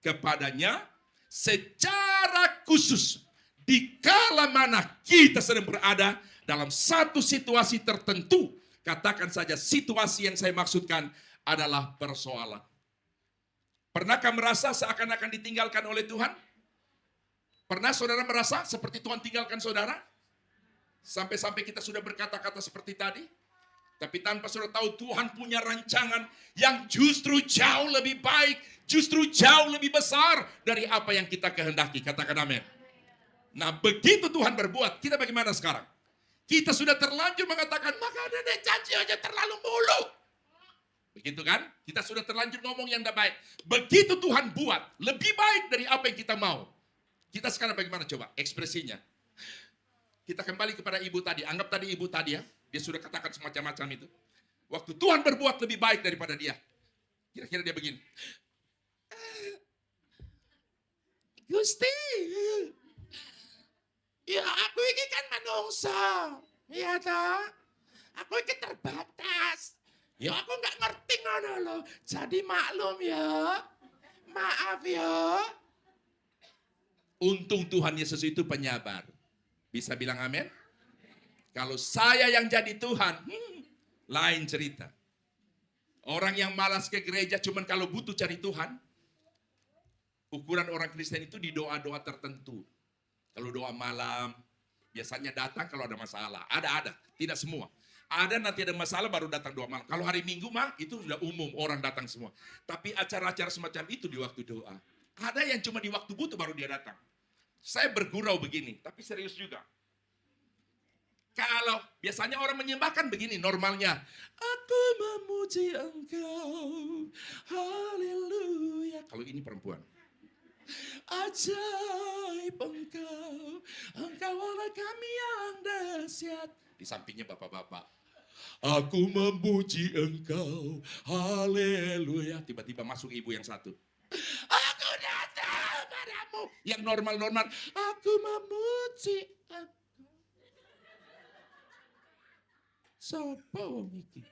[SPEAKER 2] kepadanya secara khusus. Di kala mana kita sedang berada dalam satu situasi tertentu. Katakan saja situasi yang saya maksudkan adalah persoalan. Pernahkah merasa seakan-akan ditinggalkan oleh Tuhan? Pernah saudara merasa seperti Tuhan tinggalkan saudara? Sampai-sampai kita sudah berkata-kata seperti tadi. Tapi tanpa saudara tahu Tuhan punya rancangan yang justru jauh lebih baik. Justru jauh lebih besar dari apa yang kita kehendaki. Katakan amin. Nah begitu Tuhan berbuat, kita bagaimana sekarang? Kita sudah terlanjur mengatakan, maka nenek janji aja terlalu mulu. Begitu kan? Kita sudah terlanjur ngomong yang tidak baik. Begitu Tuhan buat, lebih baik dari apa yang kita mau. Kita sekarang bagaimana coba ekspresinya? Kita kembali kepada ibu tadi. Anggap tadi ibu tadi ya. Dia sudah katakan semacam-macam itu. Waktu Tuhan berbuat lebih baik daripada dia. Kira-kira dia begini. Gusti. Ya aku ini kan manungsa. Iya toh. Aku ini terbatas. Ya aku nggak ngerti ngono loh. Jadi maklum ya. Maaf ya. Untung Tuhan Yesus itu penyabar. Bisa bilang amin? Kalau saya yang jadi Tuhan, lain cerita. Orang yang malas ke gereja cuman kalau butuh cari Tuhan. Ukuran orang Kristen itu di doa-doa tertentu. Kalau doa malam, biasanya datang kalau ada masalah. Ada. Tidak semua. Ada nanti ada masalah baru datang doa malam. Kalau hari Minggu mah itu sudah umum orang datang semua. Tapi acara-acara semacam itu di waktu doa. Ada yang cuma di waktu butuh baru dia datang. Saya bergurau begini, tapi serius juga. Kalau biasanya orang menyembahkan begini normalnya. Aku memuji engkau. Haleluya. Kalau ini perempuan. Ajaib engkau. Engkau Allah kami yang dahsyat. Di sampingnya bapak-bapak. Aku memuji engkau. Haleluya. Tiba-tiba masuk ibu yang satu. Aku datang padamu. Yang normal-normal. Aku memuji engkau. Sopo iki.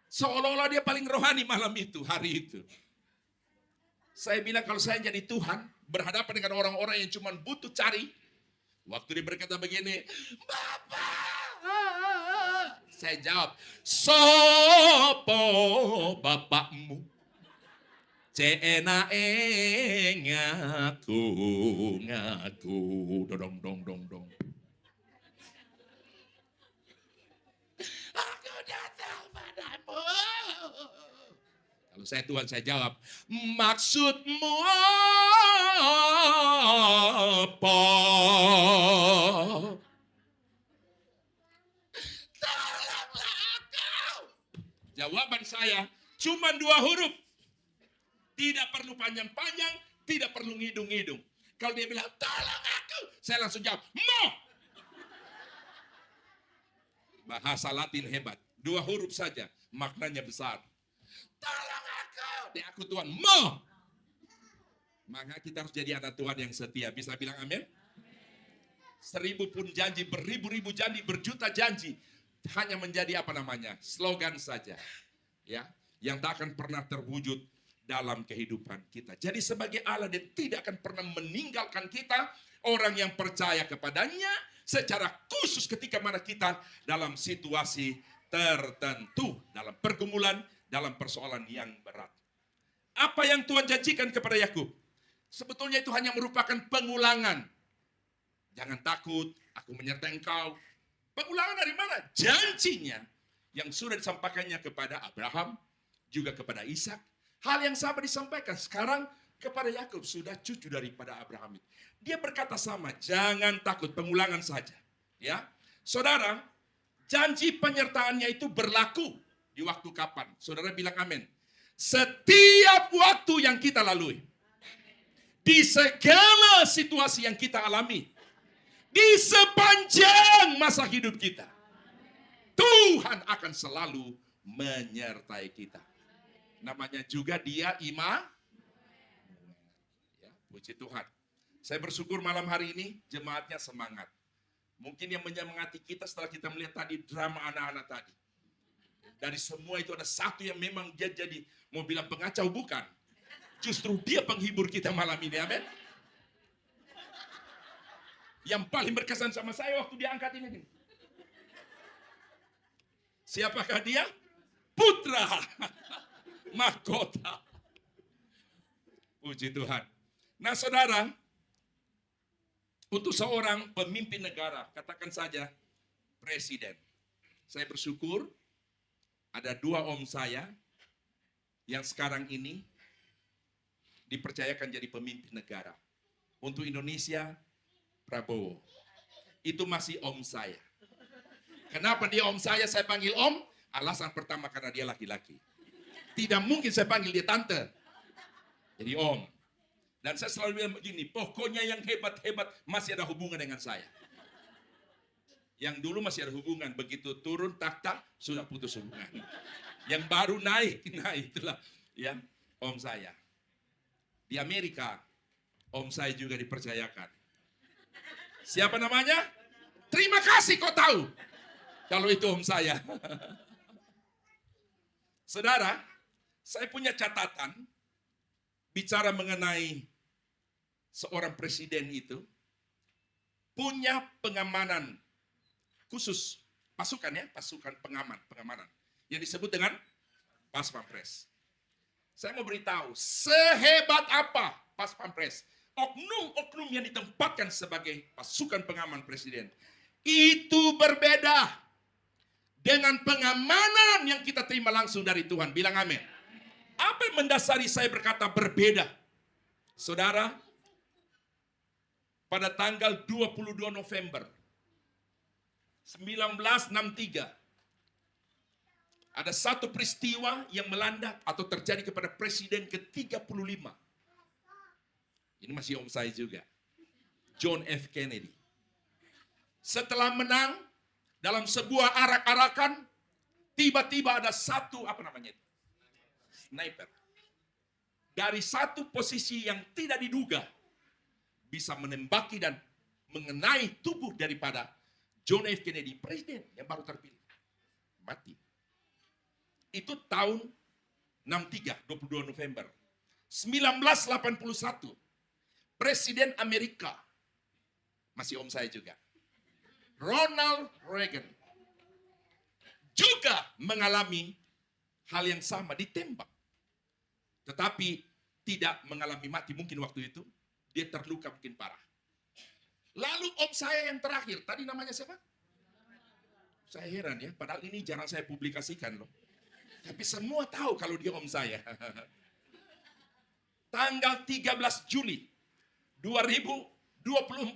[SPEAKER 2] Seolah-olah dia paling rohani malam itu, hari itu. Saya bilang kalau saya jadi Tuhan, berhadapan dengan orang-orang yang cuma butuh cari. Waktu dia berkata begini, Bapak. Saya jawab, sopo bapakmu? Cena ngaku. Dong. Aku datang padamu. Kalau saya Tuhan, saya jawab, maksudmu apa? Tolonglah aku. Jawaban saya cuma 2 huruf. Tidak perlu panjang-panjang, tidak perlu ngidung-ngidung. Kalau dia bilang, tolong aku, saya langsung jawab, mau. Bahasa Latin hebat. 2 huruf saja, maknanya besar. Tolong aku. Dia aku Tuhan, mau. Maka kita harus jadi anak Tuhan yang setia. Bisa bilang amin? 1000 pun janji, beribu-ribu janji, berjuta janji. Hanya menjadi apa namanya? Slogan saja. Ya, yang tak akan pernah terwujud dalam kehidupan kita. Jadi sebagai Allah, dia tidak akan pernah meninggalkan kita. Orang yang percaya kepadanya secara khusus ketika mana kita dalam situasi tertentu. Dalam pergumulan, dalam persoalan yang berat. Apa yang Tuhan janjikan kepada Yakub? Sebetulnya itu hanya merupakan pengulangan. Jangan takut, aku menyertai engkau. Pengulangan dari mana? Janjinya yang sudah disampaikannya kepada Abraham, juga kepada Ishak. Hal yang sama disampaikan sekarang kepada Yakub, sudah cucu daripada Abraham. Dia berkata sama, jangan takut, pengulangan saja. Ya, Saudara, janji penyertaannya itu berlaku di waktu kapan? Saudara bilang amin. Setiap waktu yang kita lalui, di segala situasi yang kita alami, di sepanjang masa hidup kita, Tuhan akan selalu menyertai kita. Namanya juga Dia Immanuel. Ya, puji Tuhan. Saya bersyukur malam hari ini jemaatnya semangat. Mungkin yang menyemangati kita setelah kita melihat tadi drama anak-anak tadi. Dari semua itu ada satu yang memang dia jadi, mau bilang pengacau bukan. Justru dia penghibur kita malam ini, amin. Yang paling berkesan sama saya waktu diangkat ini. Siapakah dia? Putra mahkota. Puji Tuhan. Nah saudara, untuk seorang pemimpin negara, katakan saja presiden. Saya bersyukur ada dua om saya yang sekarang ini dipercayakan jadi pemimpin negara. Untuk Indonesia, Prabowo. Itu masih om saya. Kenapa dia om saya panggil om? Alasan pertama karena dia laki-laki. Tidak mungkin saya panggil dia tante. Jadi om. Dan saya selalu bilang begini, pokoknya yang hebat-hebat masih ada hubungan dengan saya. Yang dulu masih ada hubungan, begitu turun takhta sudah putus hubungan. Yang baru naik, itulah ya om saya. Di Amerika, om saya juga dipercayakan. Siapa namanya? Terima kasih kau tahu. Kalau itu om saya. Saudara, saya punya catatan bicara mengenai seorang presiden itu punya pengamanan khusus, pasukan ya, pasukan pengamanan yang disebut dengan Pas Pampres. Saya mau beritahu, sehebat apa Pas Pampres, oknum-oknum yang ditempatkan sebagai pasukan pengaman presiden, itu berbeda dengan pengamanan yang kita terima langsung dari Tuhan. Bilang amin. Apa yang mendasari saya berkata berbeda? Saudara, pada tanggal 22 November 1963, ada satu peristiwa yang melanda atau terjadi kepada presiden ke-35. Ini masih om saya juga. John F. Kennedy. Setelah menang dalam sebuah arak-arakan, tiba-tiba ada satu, sniper. Dari satu posisi yang tidak diduga, bisa menembaki dan mengenai tubuh daripada John F. Kennedy, presiden yang baru terpilih. Mati. Itu tahun 63, 22 November. 1981, Presiden Amerika, masih om saya juga, Ronald Reagan, juga mengalami hal yang sama, ditembak. Tetapi tidak mengalami mati mungkin waktu itu. Dia terluka mungkin parah. Lalu om saya yang terakhir, tadi namanya siapa? Saya heran ya, padahal ini jarang saya publikasikan loh. Tapi semua tahu kalau dia om saya. Tanggal 13 Juli 2024.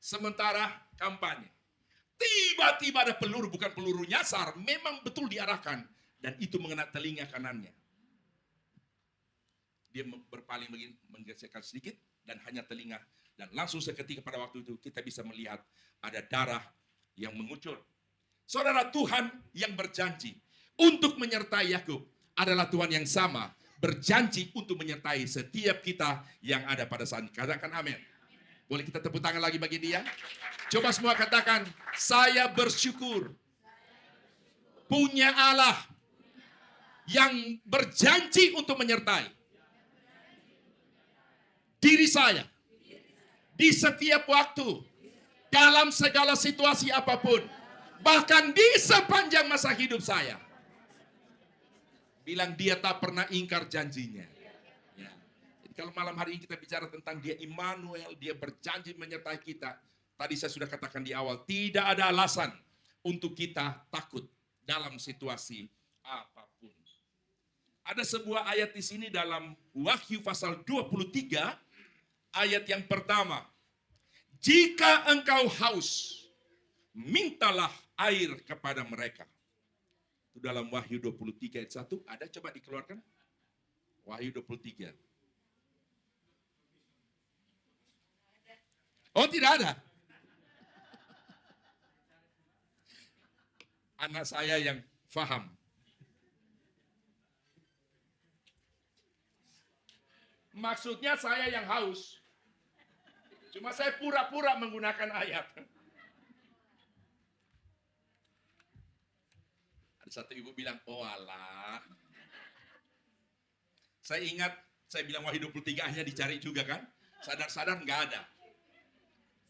[SPEAKER 2] Sementara kampanye. Tiba-tiba ada peluru, bukan peluru nyasar, memang betul diarahkan. Dan itu mengena telinga kanannya. Dia berpaling begini, menggeserkan sedikit, dan hanya telinga. Dan langsung seketika pada waktu itu kita bisa melihat ada darah yang mengucur. Saudara, Tuhan yang berjanji untuk menyertai Yakub adalah Tuhan yang sama, berjanji untuk menyertai setiap kita yang ada pada saat ini. Katakan amin. Boleh kita tepuk tangan lagi bagi dia? Coba semua katakan, saya bersyukur punya Allah yang berjanji untuk menyertai diri saya di setiap waktu, dalam segala situasi apapun, bahkan di sepanjang masa hidup saya. Bilang dia tak pernah ingkar janjinya. Ya. Jadi kalau malam hari ini kita bicara tentang dia Immanuel, dia berjanji menyertai kita. Tadi saya sudah katakan di awal, tidak ada alasan untuk kita takut dalam situasi apapun. Ada sebuah ayat di sini dalam Wahyu pasal 23, ayat yang pertama. Jika engkau haus, mintalah air kepada mereka. Itu dalam Wahyu 23 ayat 1. Ada, coba dikeluarkan. Wahyu 23. Oh, tidak ada. Anak saya yang faham. Maksudnya saya yang haus. Cuma saya pura-pura menggunakan ayat. Ada satu ibu bilang, oh alah. Saya ingat, saya bilang Wahyu 23 akhirnya dicari juga kan. Sadar-sadar nggak ada.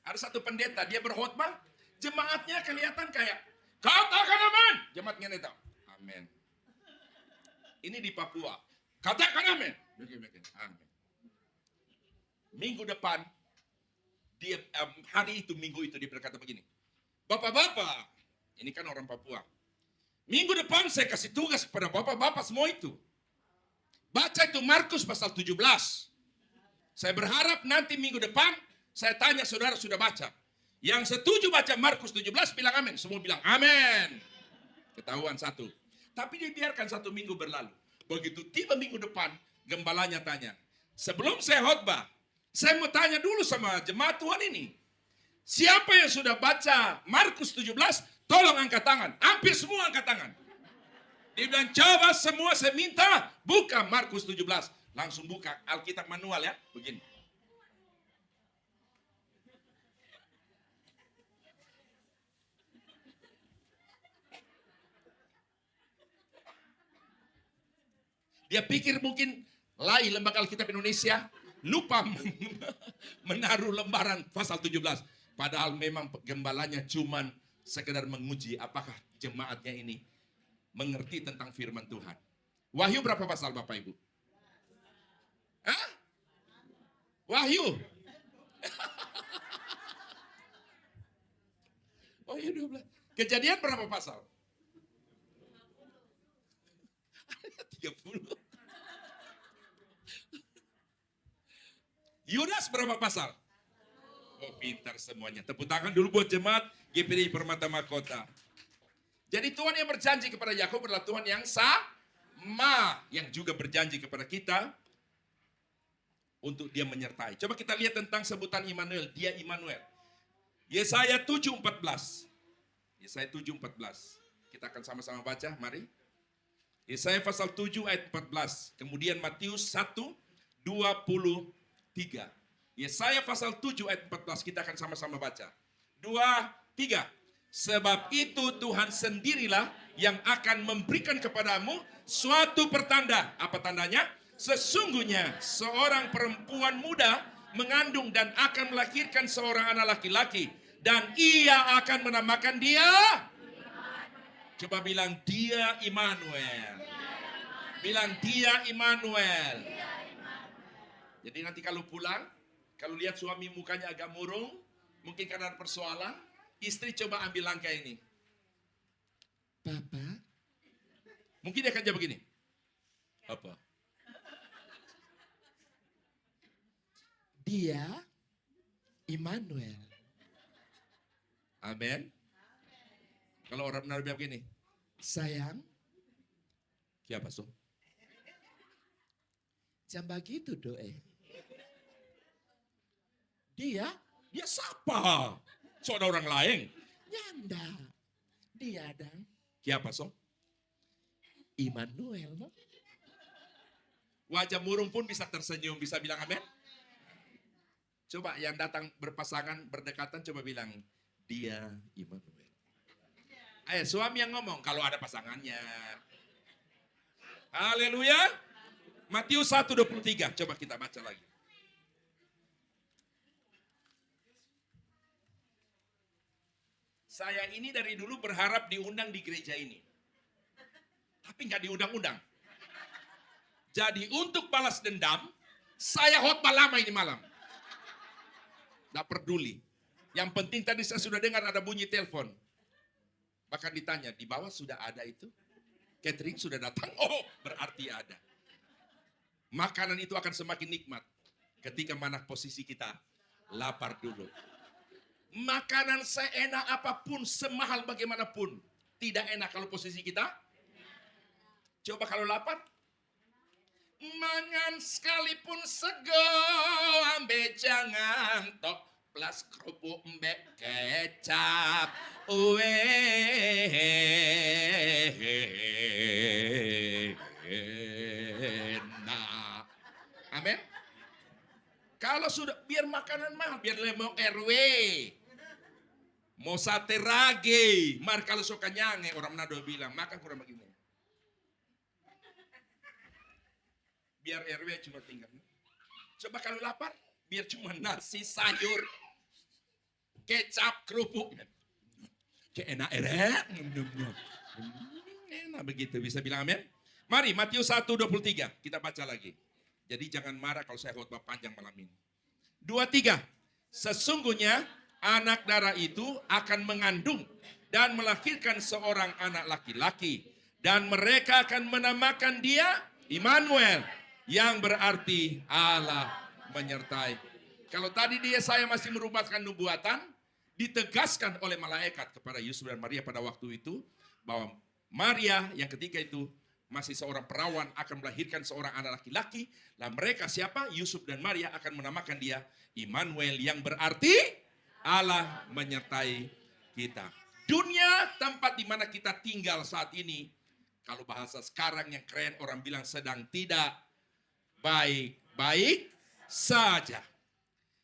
[SPEAKER 2] Ada satu pendeta, dia berkhotbah, jemaatnya kelihatan kayak, katakan amin. Jemaatnya itu, amin. Ini di Papua, katakan amin. Amin. Minggu depan, dia hari itu, minggu itu dia berkata begini, bapak-bapak, ini kan orang Papua, minggu depan saya kasih tugas kepada bapak-bapak semua itu. Baca itu Markus pasal 17. Saya berharap nanti minggu depan, saya tanya saudara sudah baca. Yang setuju baca Markus 17 bilang amin. Semua bilang amin. Ketahuan satu. Tapi dibiarkan 1 minggu berlalu. Begitu tiba minggu depan, gembalanya tanya, sebelum saya khotbah, saya mau tanya dulu sama jemaat Tuhan ini. Siapa yang sudah baca Markus 17, tolong angkat tangan. Hampir semua angkat tangan. Dia bilang, coba semua saya minta buka Markus 17. Langsung buka Alkitab manual ya, begini. Dia pikir mungkin LAI, Lembaga Alkitab Indonesia, lupa menaruh lembaran pasal 17. Padahal memang gembalanya cuman sekedar menguji apakah jemaatnya ini mengerti tentang firman Tuhan. Wahyu berapa pasal Bapak Ibu? Hah? Wahyu? Wahyu 12. Kejadian berapa pasal? 30. Yudas berapa pasal? Oh, pintar semuanya. Tepuk tangan dulu buat jemaat GPDI Permata Mahkota. Jadi Tuhan yang berjanji kepada Yakub adalah Tuhan yang sama, yang juga berjanji kepada kita untuk dia menyertai. Coba kita lihat tentang sebutan Immanuel. Dia Immanuel. Yesaya 7:14. Yesaya 7:14. Kita akan sama-sama baca, mari. Yesaya pasal 7 ayat 14. Kemudian Matius 1:23. Yesaya pasal 7 ayat 14. Kita akan sama-sama baca. 2, 3. Sebab itu Tuhan sendirilah yang akan memberikan kepadamu suatu pertanda. Apa tandanya? Sesungguhnya seorang perempuan muda mengandung dan akan melahirkan seorang anak laki-laki. Dan ia akan menamakan dia. Coba bilang dia Immanuel. Bilang dia Immanuel. Jadi nanti kalau pulang, kalau lihat suami mukanya agak murung, mungkin karena ada persoalan, istri coba ambil langkah ini. Papa, mungkin dia akan jawab begini. Apa? Dia Immanuel. Amin. Kalau orang benar bilang begini, sayang, siapa so? Jangan begitu doe. Dia siapa? So ada orang lain. Nyanda. Dia dan. Siapa so? Immanuel. No? Wajah murung pun bisa tersenyum, bisa bilang amin. Coba yang datang berpasangan, berdekatan, coba bilang, dia Immanuel. Ayo suami yang ngomong kalau ada pasangannya. Haleluya. Matius 1:23. Coba kita baca lagi. Saya ini dari dulu berharap diundang di gereja ini. Tapi nggak diundang-undang. Jadi untuk balas dendam, saya khotbah lama ini malam. Nggak peduli. Yang penting tadi saya sudah dengar ada bunyi telepon. Bahkan ditanya, di bawah sudah ada itu? Catering sudah datang? Oh, berarti ada. Makanan itu akan semakin nikmat ketika mana posisi kita lapar dulu. Makanan seenak apapun, semahal bagaimanapun, tidak enak kalau posisi kita. Coba kalau lapar. Mangan sekalipun sego, ambe jangan tok plus kerupuk mbek kecap. Enak. Amin. Kalau sudah, biar makanan mahal, biar lemong RW. Mau sate rage, mar kalau suka nyange, orang Manado bilang, makan kurang begini. Biar RW cuma tinggal. Coba kalau lapar, biar cuma nasi, sayur, kecap, kerupuk. Kayak enak. Enak begitu, bisa bilang amin. Mari, Matius 1:23, kita baca lagi. Jadi jangan marah kalau saya khotbah panjang malam ini. 23, sesungguhnya anak darah itu akan mengandung dan melahirkan seorang anak laki-laki. Dan mereka akan menamakan dia Immanuel, yang berarti Allah menyertai. Kalau tadi saya masih merupakan nubuatan, ditegaskan oleh malaikat kepada Yusuf dan Maria pada waktu itu, bahwa Maria yang ketika itu masih seorang perawan akan melahirkan seorang anak laki-laki. Lah mereka siapa? Yusuf dan Maria akan menamakan dia Immanuel, yang berarti Allah menyertai kita. Dunia tempat di mana kita tinggal saat ini, kalau bahasa sekarang yang keren orang bilang sedang tidak baik-baik saja.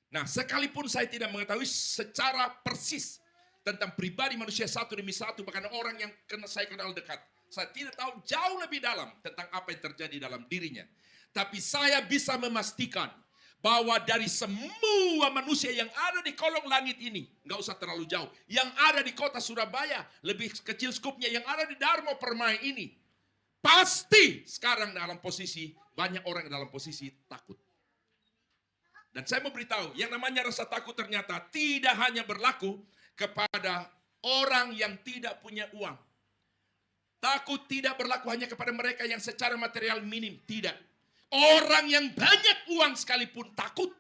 [SPEAKER 2] Nah, sekalipun saya tidak mengetahui secara persis tentang pribadi manusia satu demi satu, bahkan orang yang saya kenal dekat, saya tidak tahu jauh lebih dalam tentang apa yang terjadi dalam dirinya. Tapi saya bisa memastikan bahwa dari semua manusia yang ada di kolong langit ini, nggak usah terlalu jauh, yang ada di kota Surabaya, lebih kecil skupnya, yang ada di Darmo Permai ini, pasti sekarang dalam posisi, banyak orang dalam posisi takut. Dan saya mau beritahu, yang namanya rasa takut ternyata tidak hanya berlaku kepada orang yang tidak punya uang. Takut tidak berlaku hanya kepada mereka yang secara material minim, tidak. Orang yang banyak uang sekalipun takut.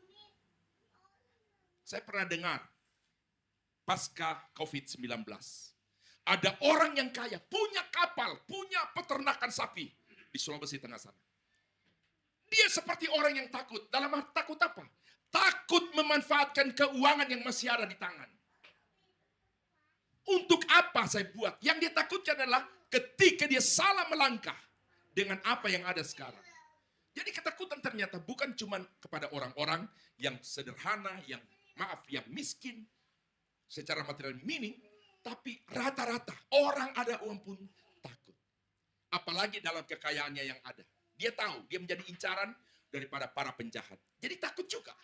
[SPEAKER 2] Saya pernah dengar, pasca COVID-19, ada orang yang kaya, punya kapal, punya peternakan sapi di Sulawesi Tengah sana. Dia seperti orang yang takut. Dalam arti takut apa? Takut memanfaatkan keuangan yang masih ada di tangan. Untuk apa saya buat? Yang dia takutkan adalah ketika dia salah melangkah dengan apa yang ada sekarang. Jadi ketakutan ternyata bukan cuma kepada orang-orang yang sederhana, yang miskin, secara material minim, tapi rata-rata orang ada uang pun takut. Apalagi dalam kekayaannya yang ada. Dia tahu, dia menjadi incaran daripada para penjahat. Jadi takut juga.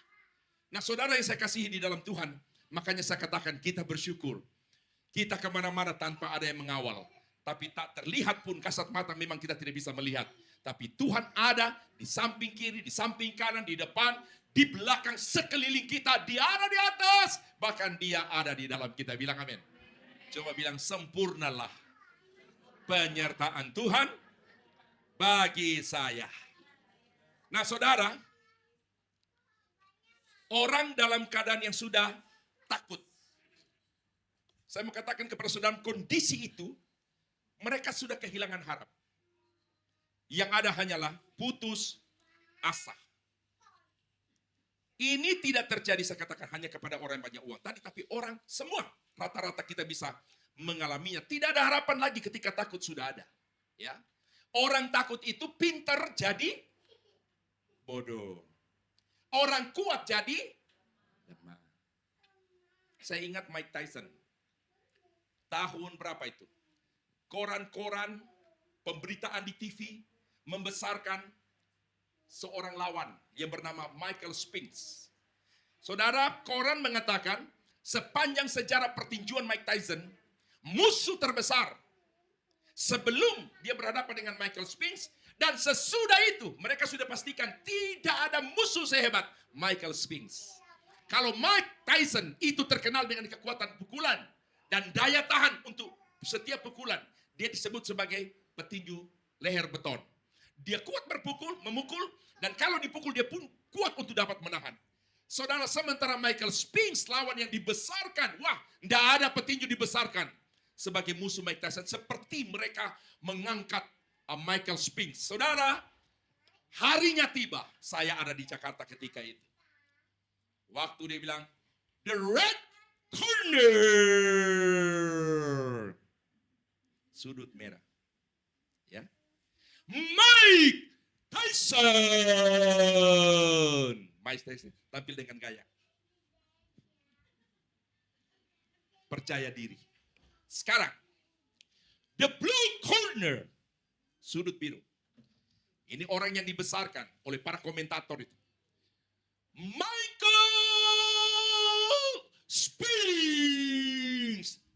[SPEAKER 2] Nah, saudara yang saya kasihi di dalam Tuhan, makanya saya katakan kita bersyukur. Kita kemana-mana tanpa ada yang mengawal. Tapi tak terlihat pun kasat mata memang kita tidak bisa melihat. Tapi Tuhan ada di samping kiri, di samping kanan, di depan, di belakang, sekeliling kita. Dia ada di atas, bahkan dia ada di dalam kita. Bilang amin. Coba bilang, sempurnalah penyertaan Tuhan bagi saya. Nah, saudara, orang dalam keadaan yang sudah takut. Saya mau katakan kepada saudara, kondisi itu, mereka sudah kehilangan harap. Yang ada hanyalah putus asa. Ini tidak terjadi, saya katakan, hanya kepada orang yang banyak uang tadi, tapi orang semua, rata-rata kita bisa mengalaminya. Tidak ada harapan lagi ketika takut sudah ada. Ya, orang takut itu pintar jadi bodoh. Orang kuat jadi lemah. Saya ingat Mike Tyson. Tahun berapa itu? Koran-koran, pemberitaan di TV membesarkan seorang lawan yang bernama Michael Spinks. Saudara, koran mengatakan sepanjang sejarah pertinjuan Mike Tyson, musuh terbesar sebelum dia berhadapan dengan Michael Spinks, dan sesudah itu mereka sudah pastikan tidak ada musuh sehebat Michael Spinks. Kalau Mike Tyson itu terkenal dengan kekuatan pukulan dan daya tahan untuk setiap pukulan, dia disebut sebagai petinju leher beton. Dia kuat berpukul, memukul, dan kalau dipukul dia pun kuat untuk dapat menahan. Saudara, sementara Michael Spinks lawan yang dibesarkan. Wah, tidak ada petinju dibesarkan sebagai musuh Mike Tyson. Seperti mereka mengangkat Michael Spinks. Saudara, harinya tiba. Saya ada di Jakarta ketika itu. Waktu dia bilang, the red corner. Sudut merah. Ya. Mike Tyson. Mike Tyson tampil dengan gaya. Percaya diri. Sekarang, the blue corner. Sudut biru. Ini orang yang dibesarkan oleh para komentator itu. Michael Spinks.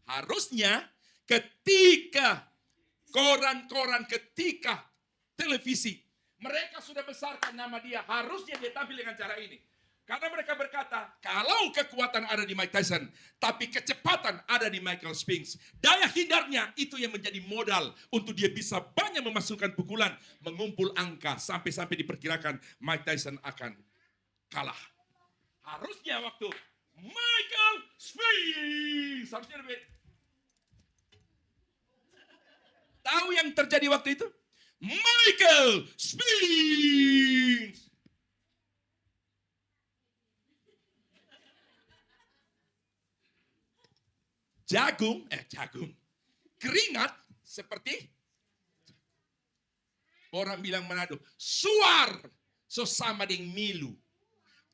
[SPEAKER 2] Harusnya ketika koran-koran, ketika televisi, mereka sudah besarkan nama dia. Harusnya dia tampil dengan cara ini. Karena mereka berkata, kalau kekuatan ada di Mike Tyson, tapi kecepatan ada di Michael Spinks. Daya hindarnya itu yang menjadi modal untuk dia bisa banyak memasukkan pukulan, mengumpul angka, sampai-sampai diperkirakan Mike Tyson akan kalah. Harusnya waktu Michael Spinks, harusnya lebih. Tahu yang terjadi waktu itu? Michael Spinks. Jagung, keringat seperti orang bilang Manado, suar sesama dengan milu.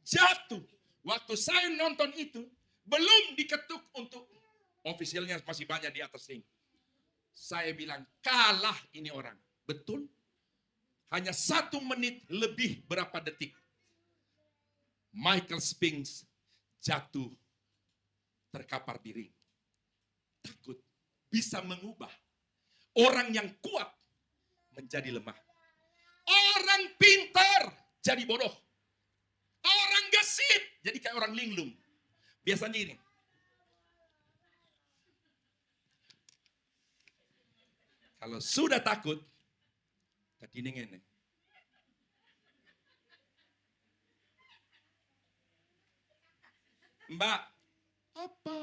[SPEAKER 2] Jatuh. Waktu saya nonton itu, belum diketuk untuk ofisialnya masih banyak di atas ring. Saya bilang, kalah ini orang. Betul? Hanya 1 menit lebih berapa detik. Michael Spinks jatuh terkapar di ring. Takut bisa mengubah orang yang kuat menjadi lemah. Orang pintar jadi bodoh. Orang gesit jadi kayak orang linglung. Biasanya ini. Kalau sudah takut, tadi nengen. Mbak, apa?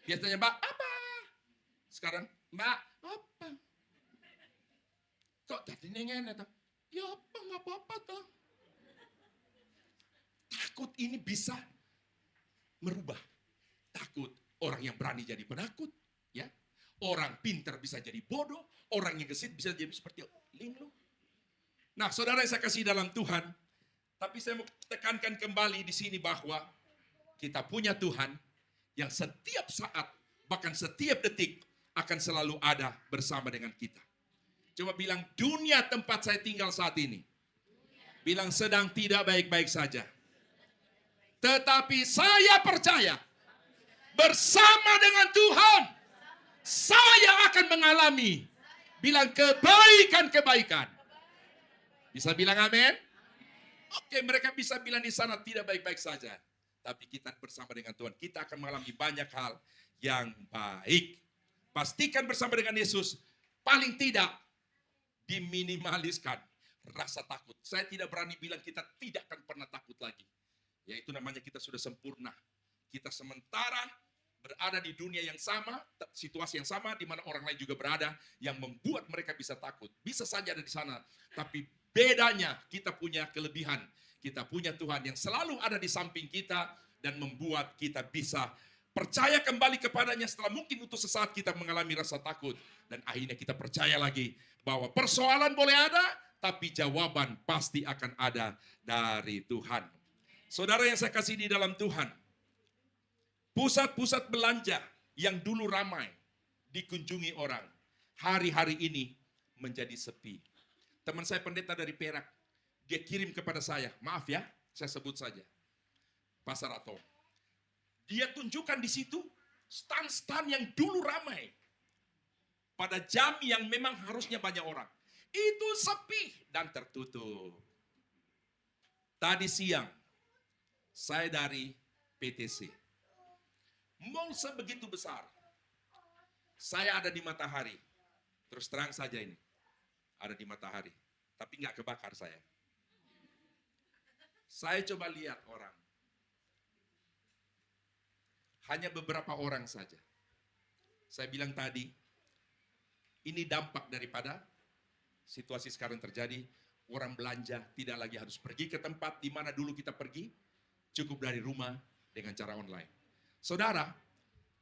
[SPEAKER 2] Biasanya Mbak, apa? Sekarang, Mbak, apa? Kok tadi nengen? Ya apa, nggak apa-apa toh. Takut ini bisa merubah. Takut orang yang berani jadi penakut, ya. Orang pintar bisa jadi bodoh, orang yang gesit bisa jadi seperti linglung. Nah, saudara yang saya kasih dalam Tuhan, tapi saya mau tekankan kembali di sini bahwa kita punya Tuhan yang setiap saat, bahkan setiap detik akan selalu ada bersama dengan kita. Coba bilang, dunia tempat saya tinggal saat ini. Bilang sedang tidak baik-baik saja. Tetapi saya percaya bersama dengan Tuhan saya akan mengalami bilang kebaikan-kebaikan. Bisa bilang amin? Oke, mereka bisa bilang di sana tidak baik-baik saja. Tapi kita bersama dengan Tuhan, kita akan mengalami banyak hal yang baik. Pastikan bersama dengan Yesus, paling tidak diminimaliskan rasa takut. Saya tidak berani bilang kita tidak akan pernah takut lagi. Yaitu namanya kita sudah sempurna. Kita sementara berada di dunia yang sama, situasi yang sama, di mana orang lain juga berada, yang membuat mereka bisa takut. Bisa saja ada di sana, tapi bedanya kita punya kelebihan. Kita punya Tuhan yang selalu ada di samping kita, dan membuat kita bisa percaya kembali kepadanya setelah mungkin untuk sesaat kita mengalami rasa takut. Dan akhirnya kita percaya lagi bahwa persoalan boleh ada, tapi jawaban pasti akan ada dari Tuhan. Saudara yang saya kasih di dalam Tuhan, pusat-pusat belanja yang dulu ramai dikunjungi orang, hari-hari ini menjadi sepi. Teman saya pendeta dari Perak, dia kirim kepada saya, maaf ya, saya sebut saja, Pasar Atom. Dia tunjukkan di situ stand-stand yang dulu ramai. Pada jam yang memang harusnya banyak orang. Itu sepi dan tertutup. Tadi siang, saya dari PTC. Mall sebegitu besar. Saya ada di Matahari. Terus terang saja ini. Ada di Matahari. Tapi nggak kebakar saya. Saya coba lihat orang. hanya beberapa orang saja. Saya bilang tadi, ini dampak daripada situasi sekarang terjadi. Orang belanja tidak lagi harus pergi ke tempat di mana dulu kita pergi, cukup dari rumah dengan cara online. Saudara,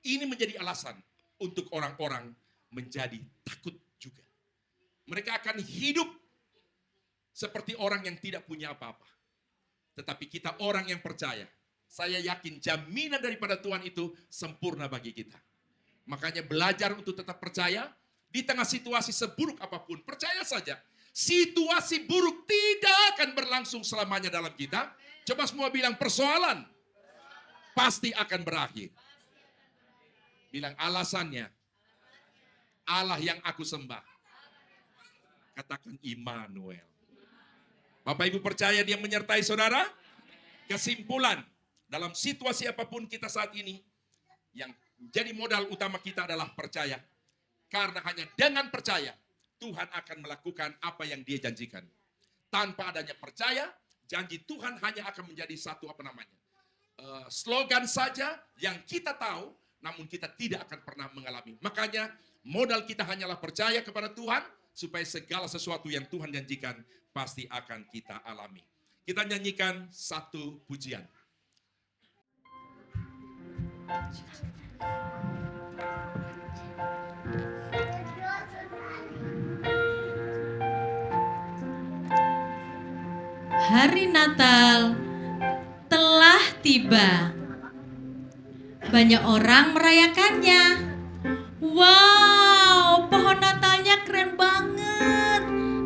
[SPEAKER 2] ini menjadi alasan untuk orang-orang menjadi takut juga. Mereka akan hidup seperti orang yang tidak punya apa-apa. Tetapi kita orang yang percaya, saya yakin jaminan daripada Tuhan itu sempurna bagi kita. Makanya belajar untuk tetap percaya di tengah situasi seburuk apapun. Percaya saja, situasi buruk tidak akan berlangsung selamanya dalam kita. Coba semua bilang persoalan pasti akan berakhir. Bilang alasannya, Allah yang aku sembah. Katakan Immanuel. Bapak Ibu percaya dia menyertai saudara? Kesimpulan, dalam situasi apapun kita saat ini, yang jadi modal utama kita adalah percaya. Karena hanya dengan percaya, Tuhan akan melakukan apa yang dia janjikan. Tanpa adanya percaya, janji Tuhan hanya akan menjadi satu slogan saja yang kita tahu, namun kita tidak akan pernah mengalami. Makanya modal kita hanyalah percaya kepada Tuhan, supaya segala sesuatu yang Tuhan janjikan pasti akan kita alami. Kita nyanyikan satu pujian.
[SPEAKER 3] Hari Natal telah tiba. Banyak orang merayakannya. Wow, pohon Natalnya keren banget.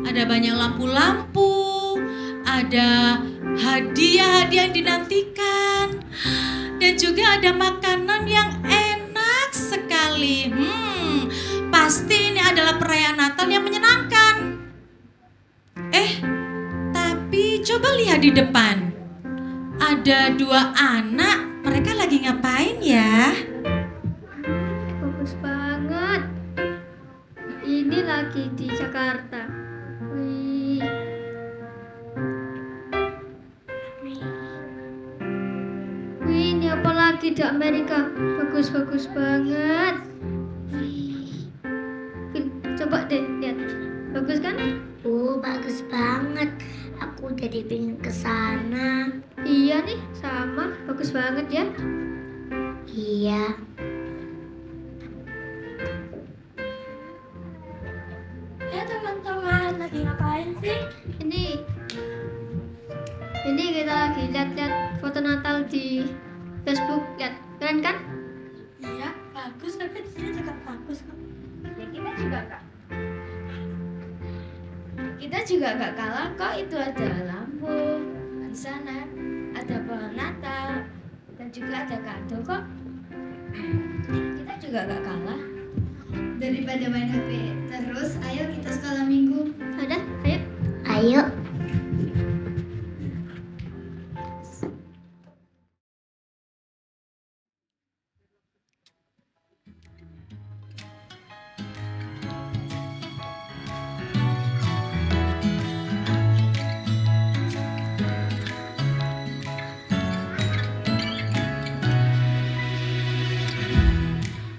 [SPEAKER 3] Ada banyak lampu-lampu, ada hadiah-hadiah yang dinantikan, dan juga ada makanan yang enak sekali. Pasti ini adalah perayaan Natal yang menyenangkan. Tapi coba lihat di depan. Ada dua anak, mereka lagi ngapain ya?
[SPEAKER 4] Bagus banget. Ini lagi di Jakarta. Wih. Wih, ini apa lagi di Amerika? Bagus-bagus banget. Wih. Coba deh lihat. Bagus kan?
[SPEAKER 5] Oh, bagus banget. Aku jadi pengen ke sana.
[SPEAKER 4] Iya nih, sama. Bagus banget ya.
[SPEAKER 5] Iya. Ya teman-teman, lagi ngapain sih?
[SPEAKER 4] Ini kita lagi lihat-lihat foto Natal di Facebook. Lihat, keren kan?
[SPEAKER 5] Iya, bagus. Tapi di sini juga bagus kok.
[SPEAKER 6] Ya kita juga gak kalah kok. Itu ada lampu di sana, ada pohon Natal, dan juga ada kado kok. Kita juga gak kalah.
[SPEAKER 7] Daripada main HP terus, ayo kita sekolah minggu.
[SPEAKER 4] Ada? Ayo.
[SPEAKER 5] Ayo.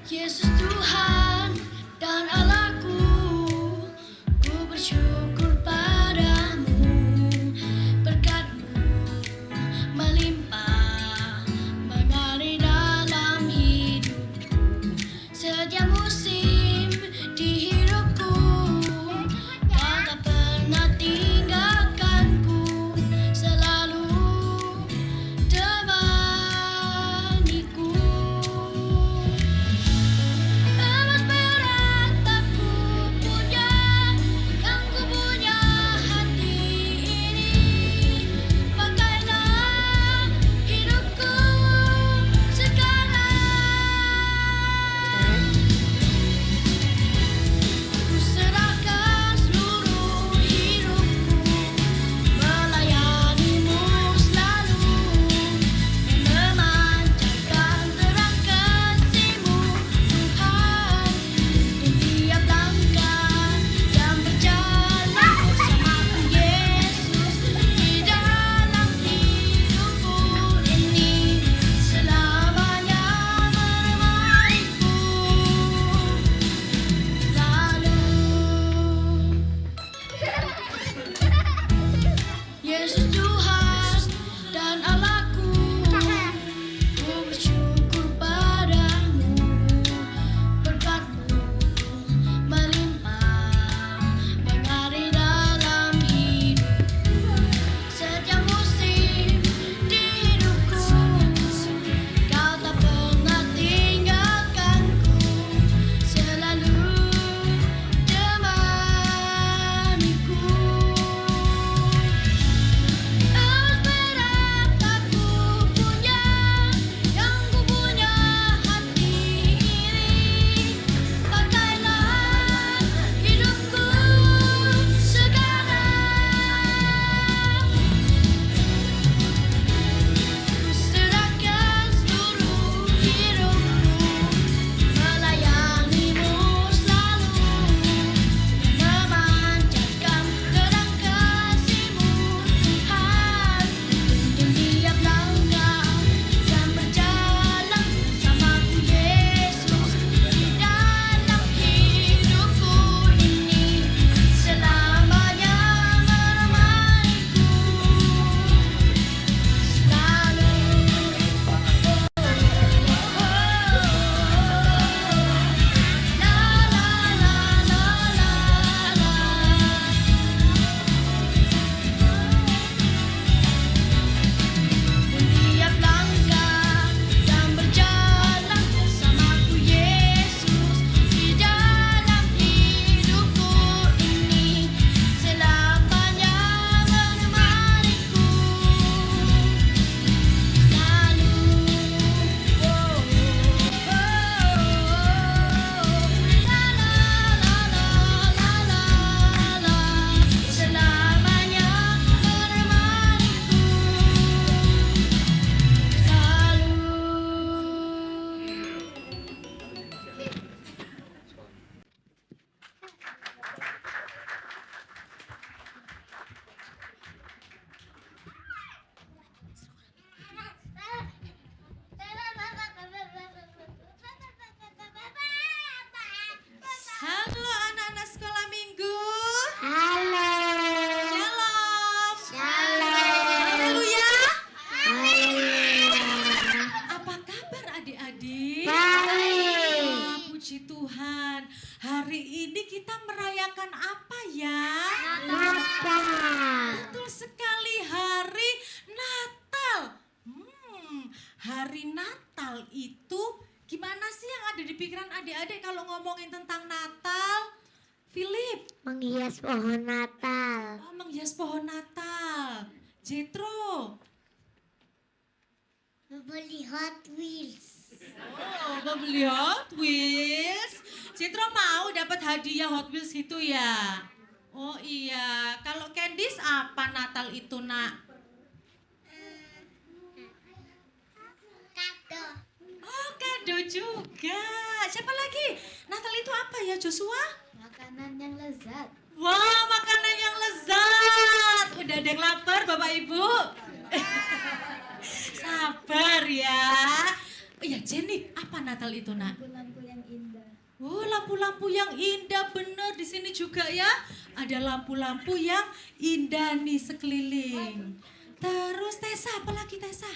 [SPEAKER 7] Yesus Tuhan dan Allahku, ku bersyukur padamu.
[SPEAKER 8] Yesus Tuhan dan Allahku, ku bersyukur padamu, berkat-Mu melimpah mengalir dalam hidupku. Setiap musim di hidupku, Kau tak pernah tinggalkanku, selalu temaniku. Emas perak tak ku punya, yang ku punya hati iri. Pakailah hidupku sekarang, ku serahkan seluruh hidupku, melayani-Mu selalu, memanjatkan terang kasih-Mu, Tuhan. Tuntun tiap langkah dan berjalan bersamaku, Yesus, di dalam hidupku ini, selamanya menemaniku selalu. Tiap langkah dan berjalan bersamaku, Yesus, di dalam hidupku ini, selamanya menemaniku selalu. Selamanya menemaniku selalu.
[SPEAKER 3] Halo anak-anak sekolah minggu.
[SPEAKER 5] Halo.
[SPEAKER 3] Shalom.
[SPEAKER 5] Shalom.
[SPEAKER 3] Haleluya.
[SPEAKER 5] Haleluya.
[SPEAKER 3] Apa kabar adik-adik?
[SPEAKER 5] Baik.
[SPEAKER 3] Wah, puji Tuhan. Hari ini kita merayakan apa ya?
[SPEAKER 5] Natal.
[SPEAKER 3] Betul sekali, hari Natal. Hari Natal itu gimana sih yang ada di pikiran adik-adik kalau ngomongin tentang Natal? Philip,
[SPEAKER 5] Menghias pohon Natal.
[SPEAKER 3] oh, menghias pohon Natal. Jetro,
[SPEAKER 5] Membeli Hot Wheels.
[SPEAKER 3] oh, membeli Hot Wheels. Jetro mau dapat hadiah Hot Wheels gitu ya? Oh iya, kalau Candice apa Natal itu nak?
[SPEAKER 5] Kado.
[SPEAKER 3] Oh, kado juga. Siapa lagi? Natal itu apa ya, Joshua?
[SPEAKER 6] Makanan yang lezat.
[SPEAKER 3] Wah, makanan yang lezat. Udah ada yang lapar, Bapak Ibu? Sabar ya. Oh ya, Jenny, apa Natal itu, nak?
[SPEAKER 6] Lampu-lampu yang indah.
[SPEAKER 3] Oh, lampu-lampu yang indah, bener. Di sini juga ya, ada lampu-lampu yang indah nih sekeliling. Terus Tessa, apa lagi Tessa?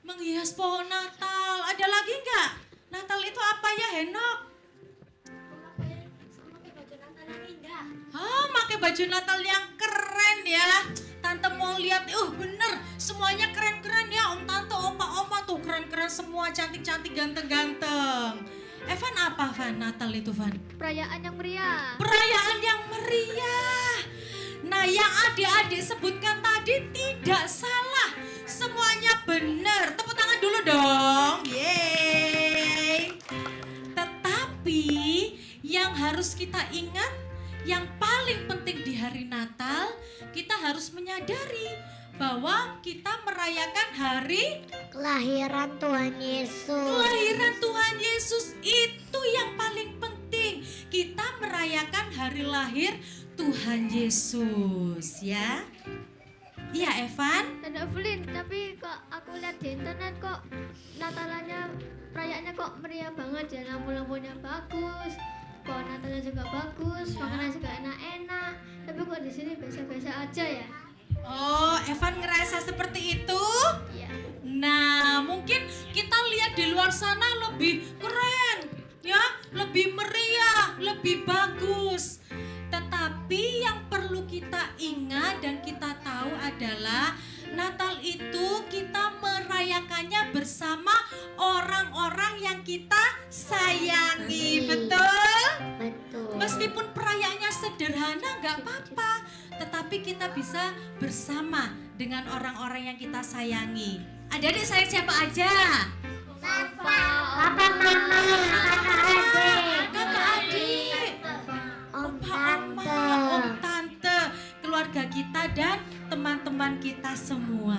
[SPEAKER 3] Menghias pohon Natal. Ada lagi nggak? Natal itu apa ya, Henok? Oh, pakai baju Natal yang keren ya. Tante mau lihat, bener, semuanya keren-keren ya. Om Tante, Oma tuh keren-keren semua, cantik-cantik, ganteng-ganteng. Evan apa, Van? Natal itu, Van?
[SPEAKER 4] Perayaan yang meriah.
[SPEAKER 3] Perayaan yang meriah. Nah, yang adik-adik sebutkan tadi tidak salah. Semuanya benar. Tepuk tangan dulu dong. Yeay. Tetapi yang harus kita ingat, yang paling penting di hari Natal, kita harus menyadari bahwa kita merayakan hari
[SPEAKER 5] Kelahiran Tuhan Yesus.
[SPEAKER 3] kelahiran Tuhan Yesus. Itu yang paling penting. Kita merayakan hari lahir Tuhan Yesus ya. Iya Evan.
[SPEAKER 4] Dan Evelyn, tapi kok aku lihat di internet kok Natalannya, perayaannya kok meriah banget ya, lampu-lampunya bagus, kok Natalnya juga bagus,
[SPEAKER 3] Ya.
[SPEAKER 4] makanan juga enak-enak. Tapi kok di sini biasa-biasa aja ya?
[SPEAKER 3] Oh, Evan ngerasa seperti itu?
[SPEAKER 4] Iya.
[SPEAKER 3] Nah, mungkin kita lihat di luar sana lebih keren, ya, lebih meriah, lebih bagus. Tetapi yang perlu kita ingat dan kita tahu adalah Natal itu kita merayakannya bersama orang-orang yang kita sayangi, betul?
[SPEAKER 5] Betul.
[SPEAKER 3] Meskipun perayaannya sederhana nggak apa-apa, tetapi kita bisa bersama dengan orang-orang yang kita sayangi. Adik-adik sayang siapa aja?
[SPEAKER 5] Papa, mama, kakak adik.
[SPEAKER 3] Kakak adik,
[SPEAKER 5] Om
[SPEAKER 3] Oma,
[SPEAKER 5] tante.
[SPEAKER 3] om tante, keluarga kita dan teman-teman kita semua.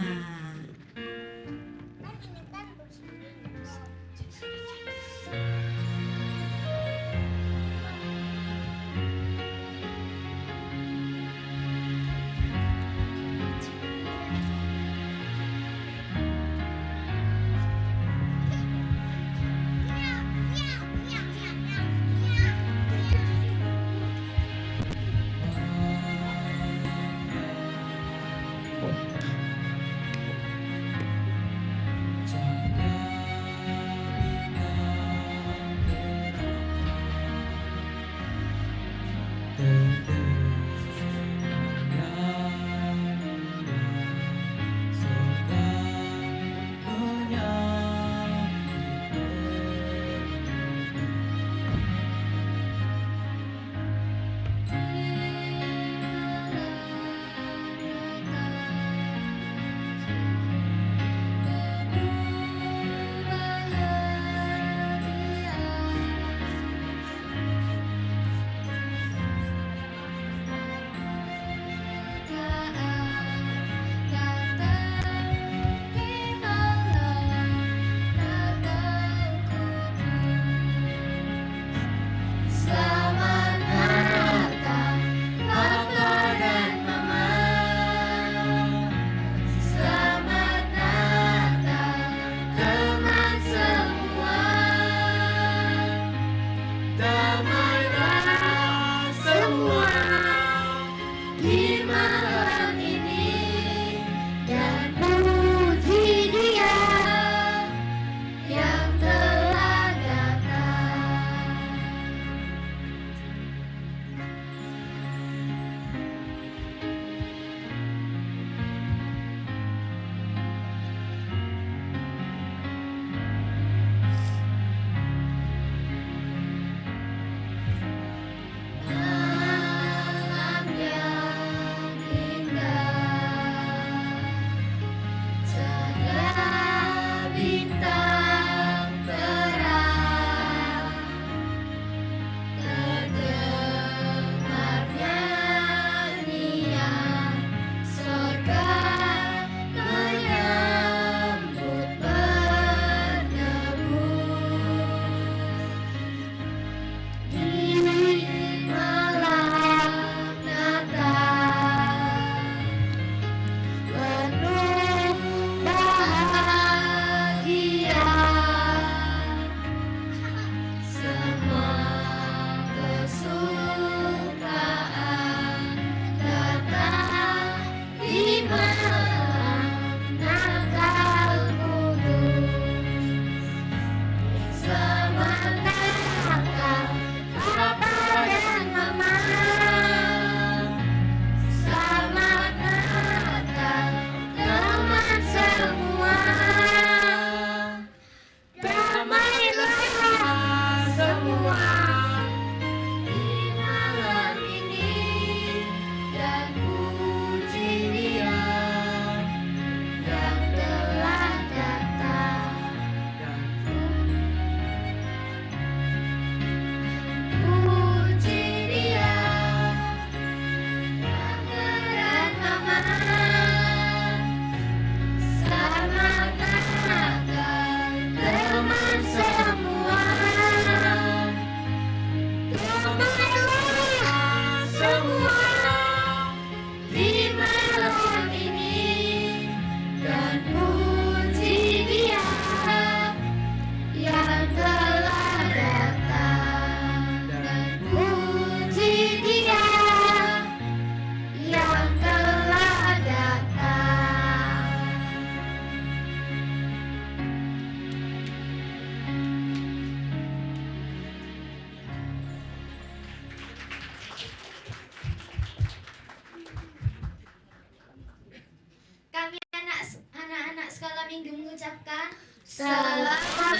[SPEAKER 6] Minggu mengucapkan
[SPEAKER 8] Selamat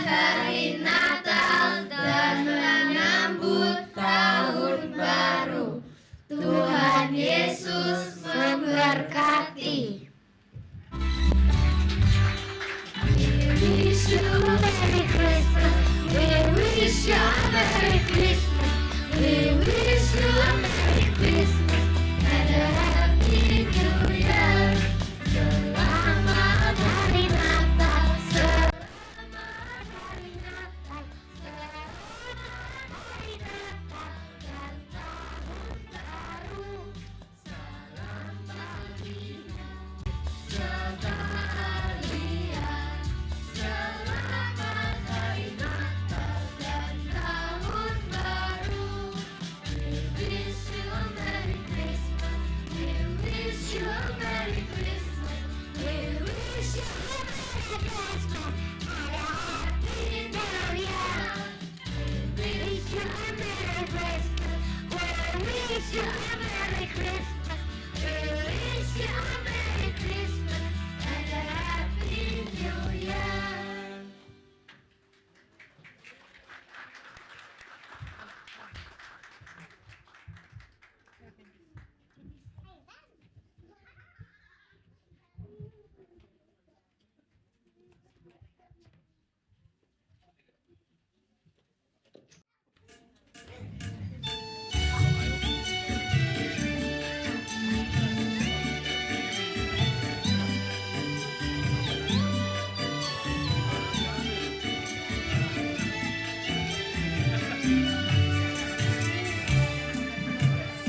[SPEAKER 8] Hari Natal dan menyambut Tahun Baru. Tuhan Yesus memberkati. We wish you a Merry Christmas. We wish you a Merry Christmas. We wish you a Merry Christmas and a Happy New Year. Selamat Hari Natal. Selamat Hari Natal. Selamat Hari Natal dan Tahun Baru. Salam bagi sekalian. Selamat Hari Natal dan Tahun Baru. We wish you a Merry Christmas. We wish you a Merry Christmas. We wish you a Merry Christmas and a Happy New Year. We wish you a Merry Christmas. We wish you a Merry Christmas. We wish you a Merry Christmas and a Happy New Year.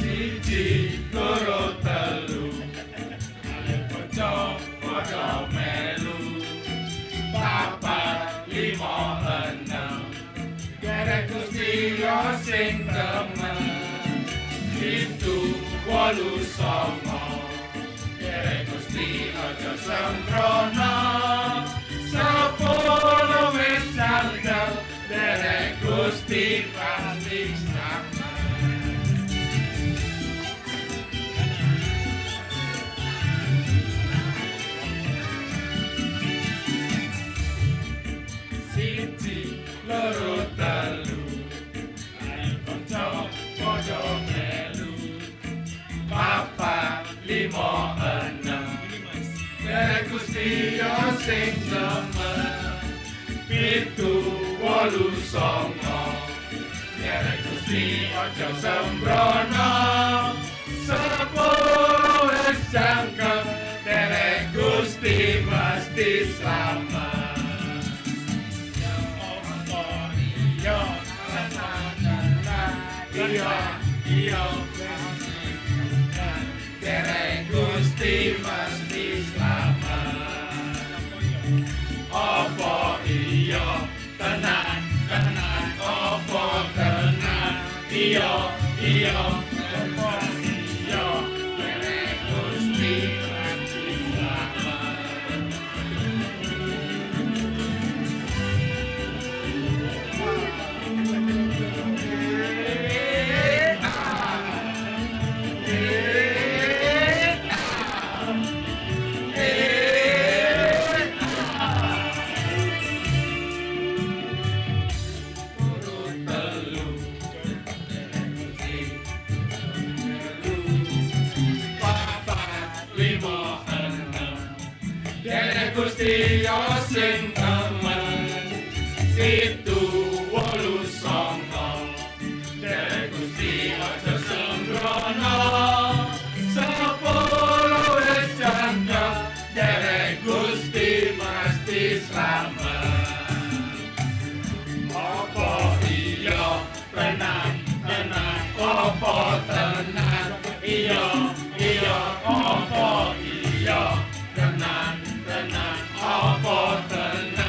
[SPEAKER 1] Siji loro telu ayo kanca padha melu papat lima enam derek Gusti yo sing temen pitu wolu songo derek Gusti aja sembrono sepuluh wis candel derek Gusti pasti sama. Siji loro telu ayo kanca padha melu papat lima enam derek Gusti yo sing temen pitu wolu songo derek Gusti aja sembrono sepuluh wis cangkem derek Gusti pasti selamat. Iyo, derek Gusti mesti selamat. Apa iyo, tenan, apa tenan. Iyo, apa iyo, derek Gusti mesti selamat. Gusti yo sing temen pitu wolu songo derek Gusti aja sembrono sepuluh wis cangkem derek Gusti mesti selamat. Apa iya tenan apa tenan iya apa iya tenan apa tenan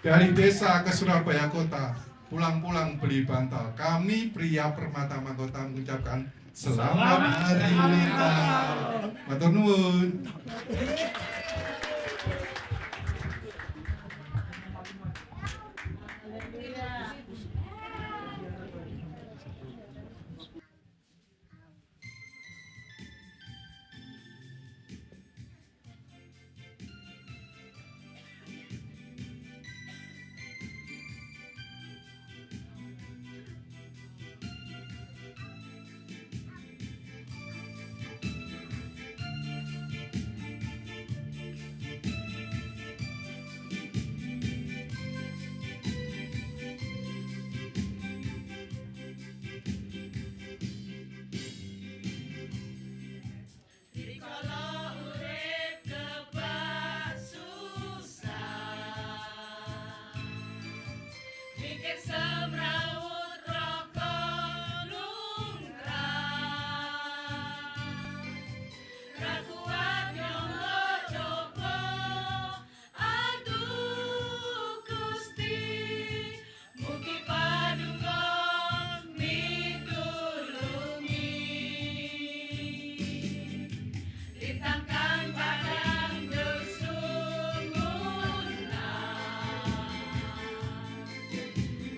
[SPEAKER 9] Dari desa ke Surabaya kota, pulang-pulang beli bantal. Kami pria Permata Mahkota mengucapkan selamat hari Natal. Matur nuwun.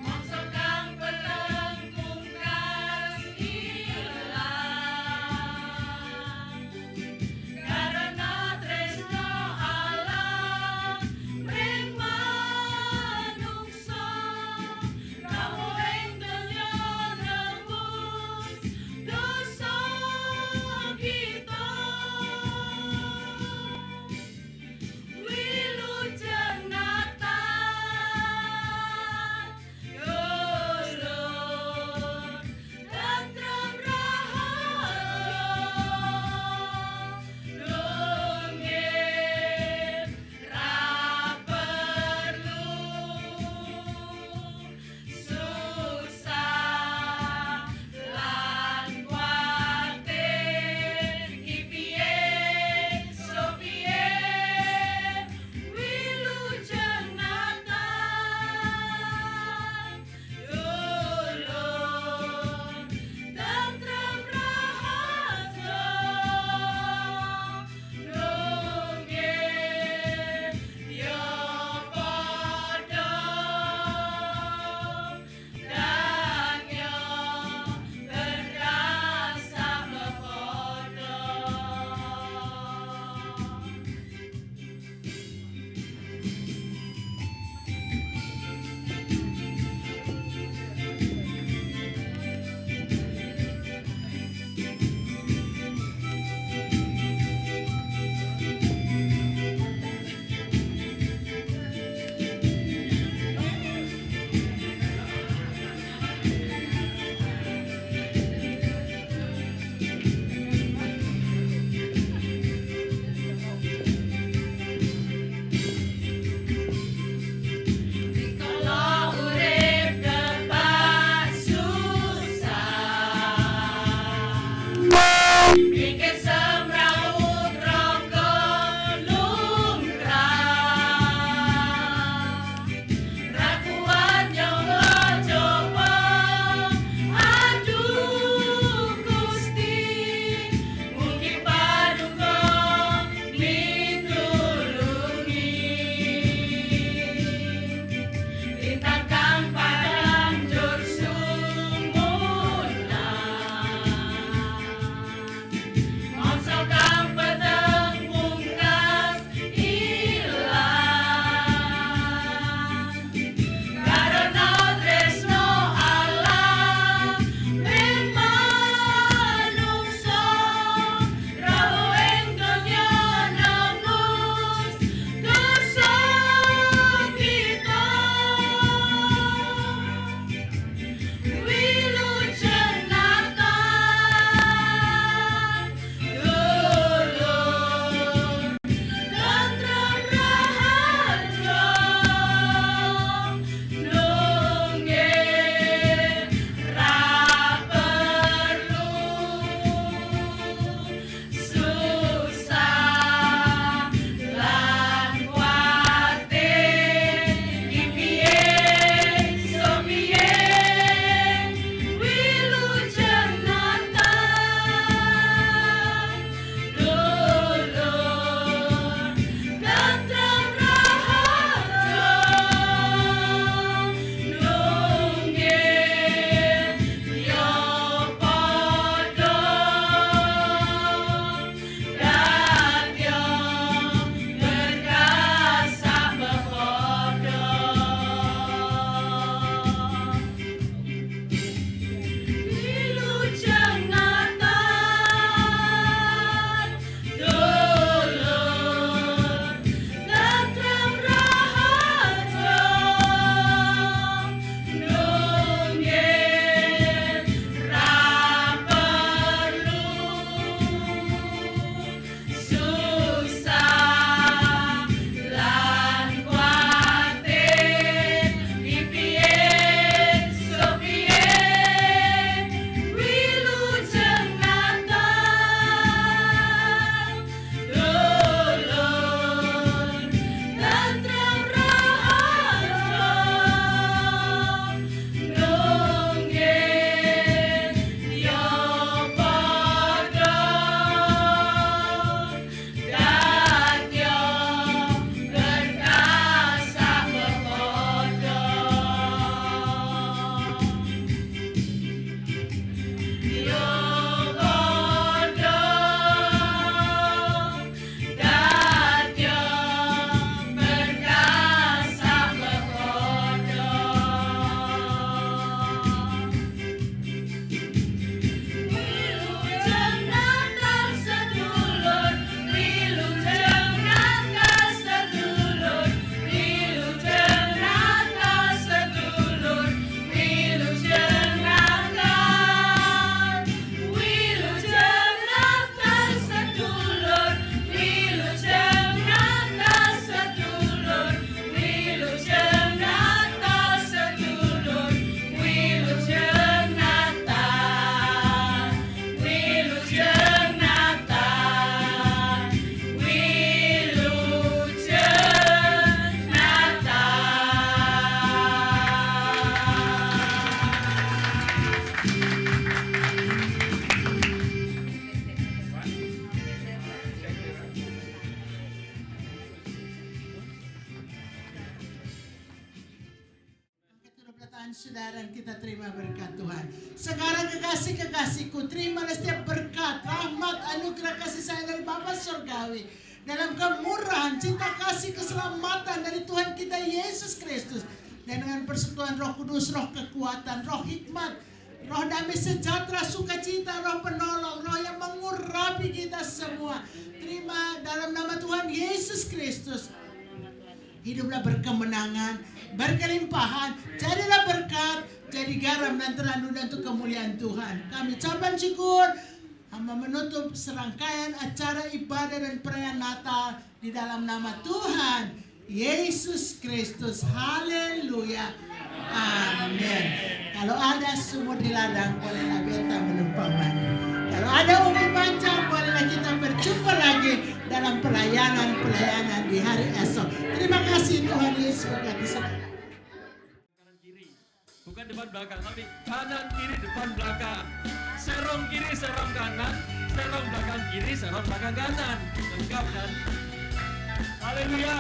[SPEAKER 8] Mongso
[SPEAKER 10] Tuhan, saudara, kita terima berkat Tuhan. Sekarang kekasih-kekasihku, terimalah setiap berkat, rahmat, anugerah kasih sayang dari Bapa Surgawi. Dalam kemurahan, cinta kasih, keselamatan dari Tuhan kita Yesus Kristus. Dan dengan persekutuan Roh Kudus, roh kekuatan, roh hikmat, roh damai sejahtera, sukacita, roh penolong, roh yang mengurapi kita semua. Terima dalam nama Tuhan Yesus Kristus. Hiduplah berkemenangan, berkelimpahan, jadilah berkat, jadi garam dan terang dunia untuk kemuliaan Tuhan. Kami ucapkan syukur, hamba menutup serangkaian acara ibadah dan perayaan Natal di dalam nama Tuhan Yesus Kristus. Haleluya. Amin. Kalau ada sumur di ladang, bolehlah beta menumpang mandi. Kalau ada umur panjang, bolehlah kita berjumpa lagi dalam pelayanan di hari esok. Terima kasih Tuhan Yesus berkati saudara.
[SPEAKER 1] Kanan kiri, bukan depan belakang, tapi kanan kiri depan belakang. Serong kiri, serong kanan, serong belakang kiri, serong belakang kanan. Lengkap kan? Haleluya.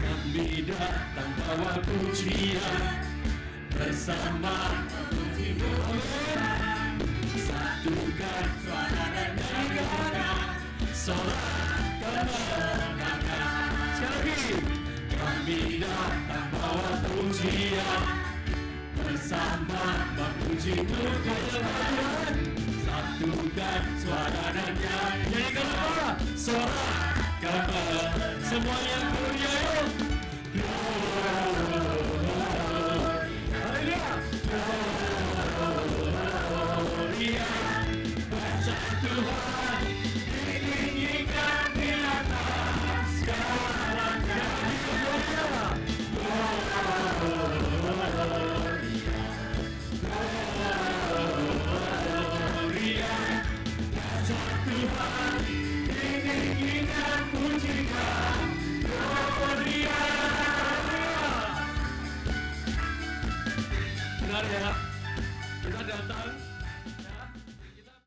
[SPEAKER 1] Kami datang bawa pujian bersama memuji-Mu. Satukan suara dan negara, sorak kemenangan. Sekali lagi, kami datang bawa pujian bersama memuji-Mu Tuhan. Satukan suara dan nyanyi. Nyanyikan apa? Sorak kemenangan. Semuanya gloria yuk. Haleluya. Gloria. Tuhan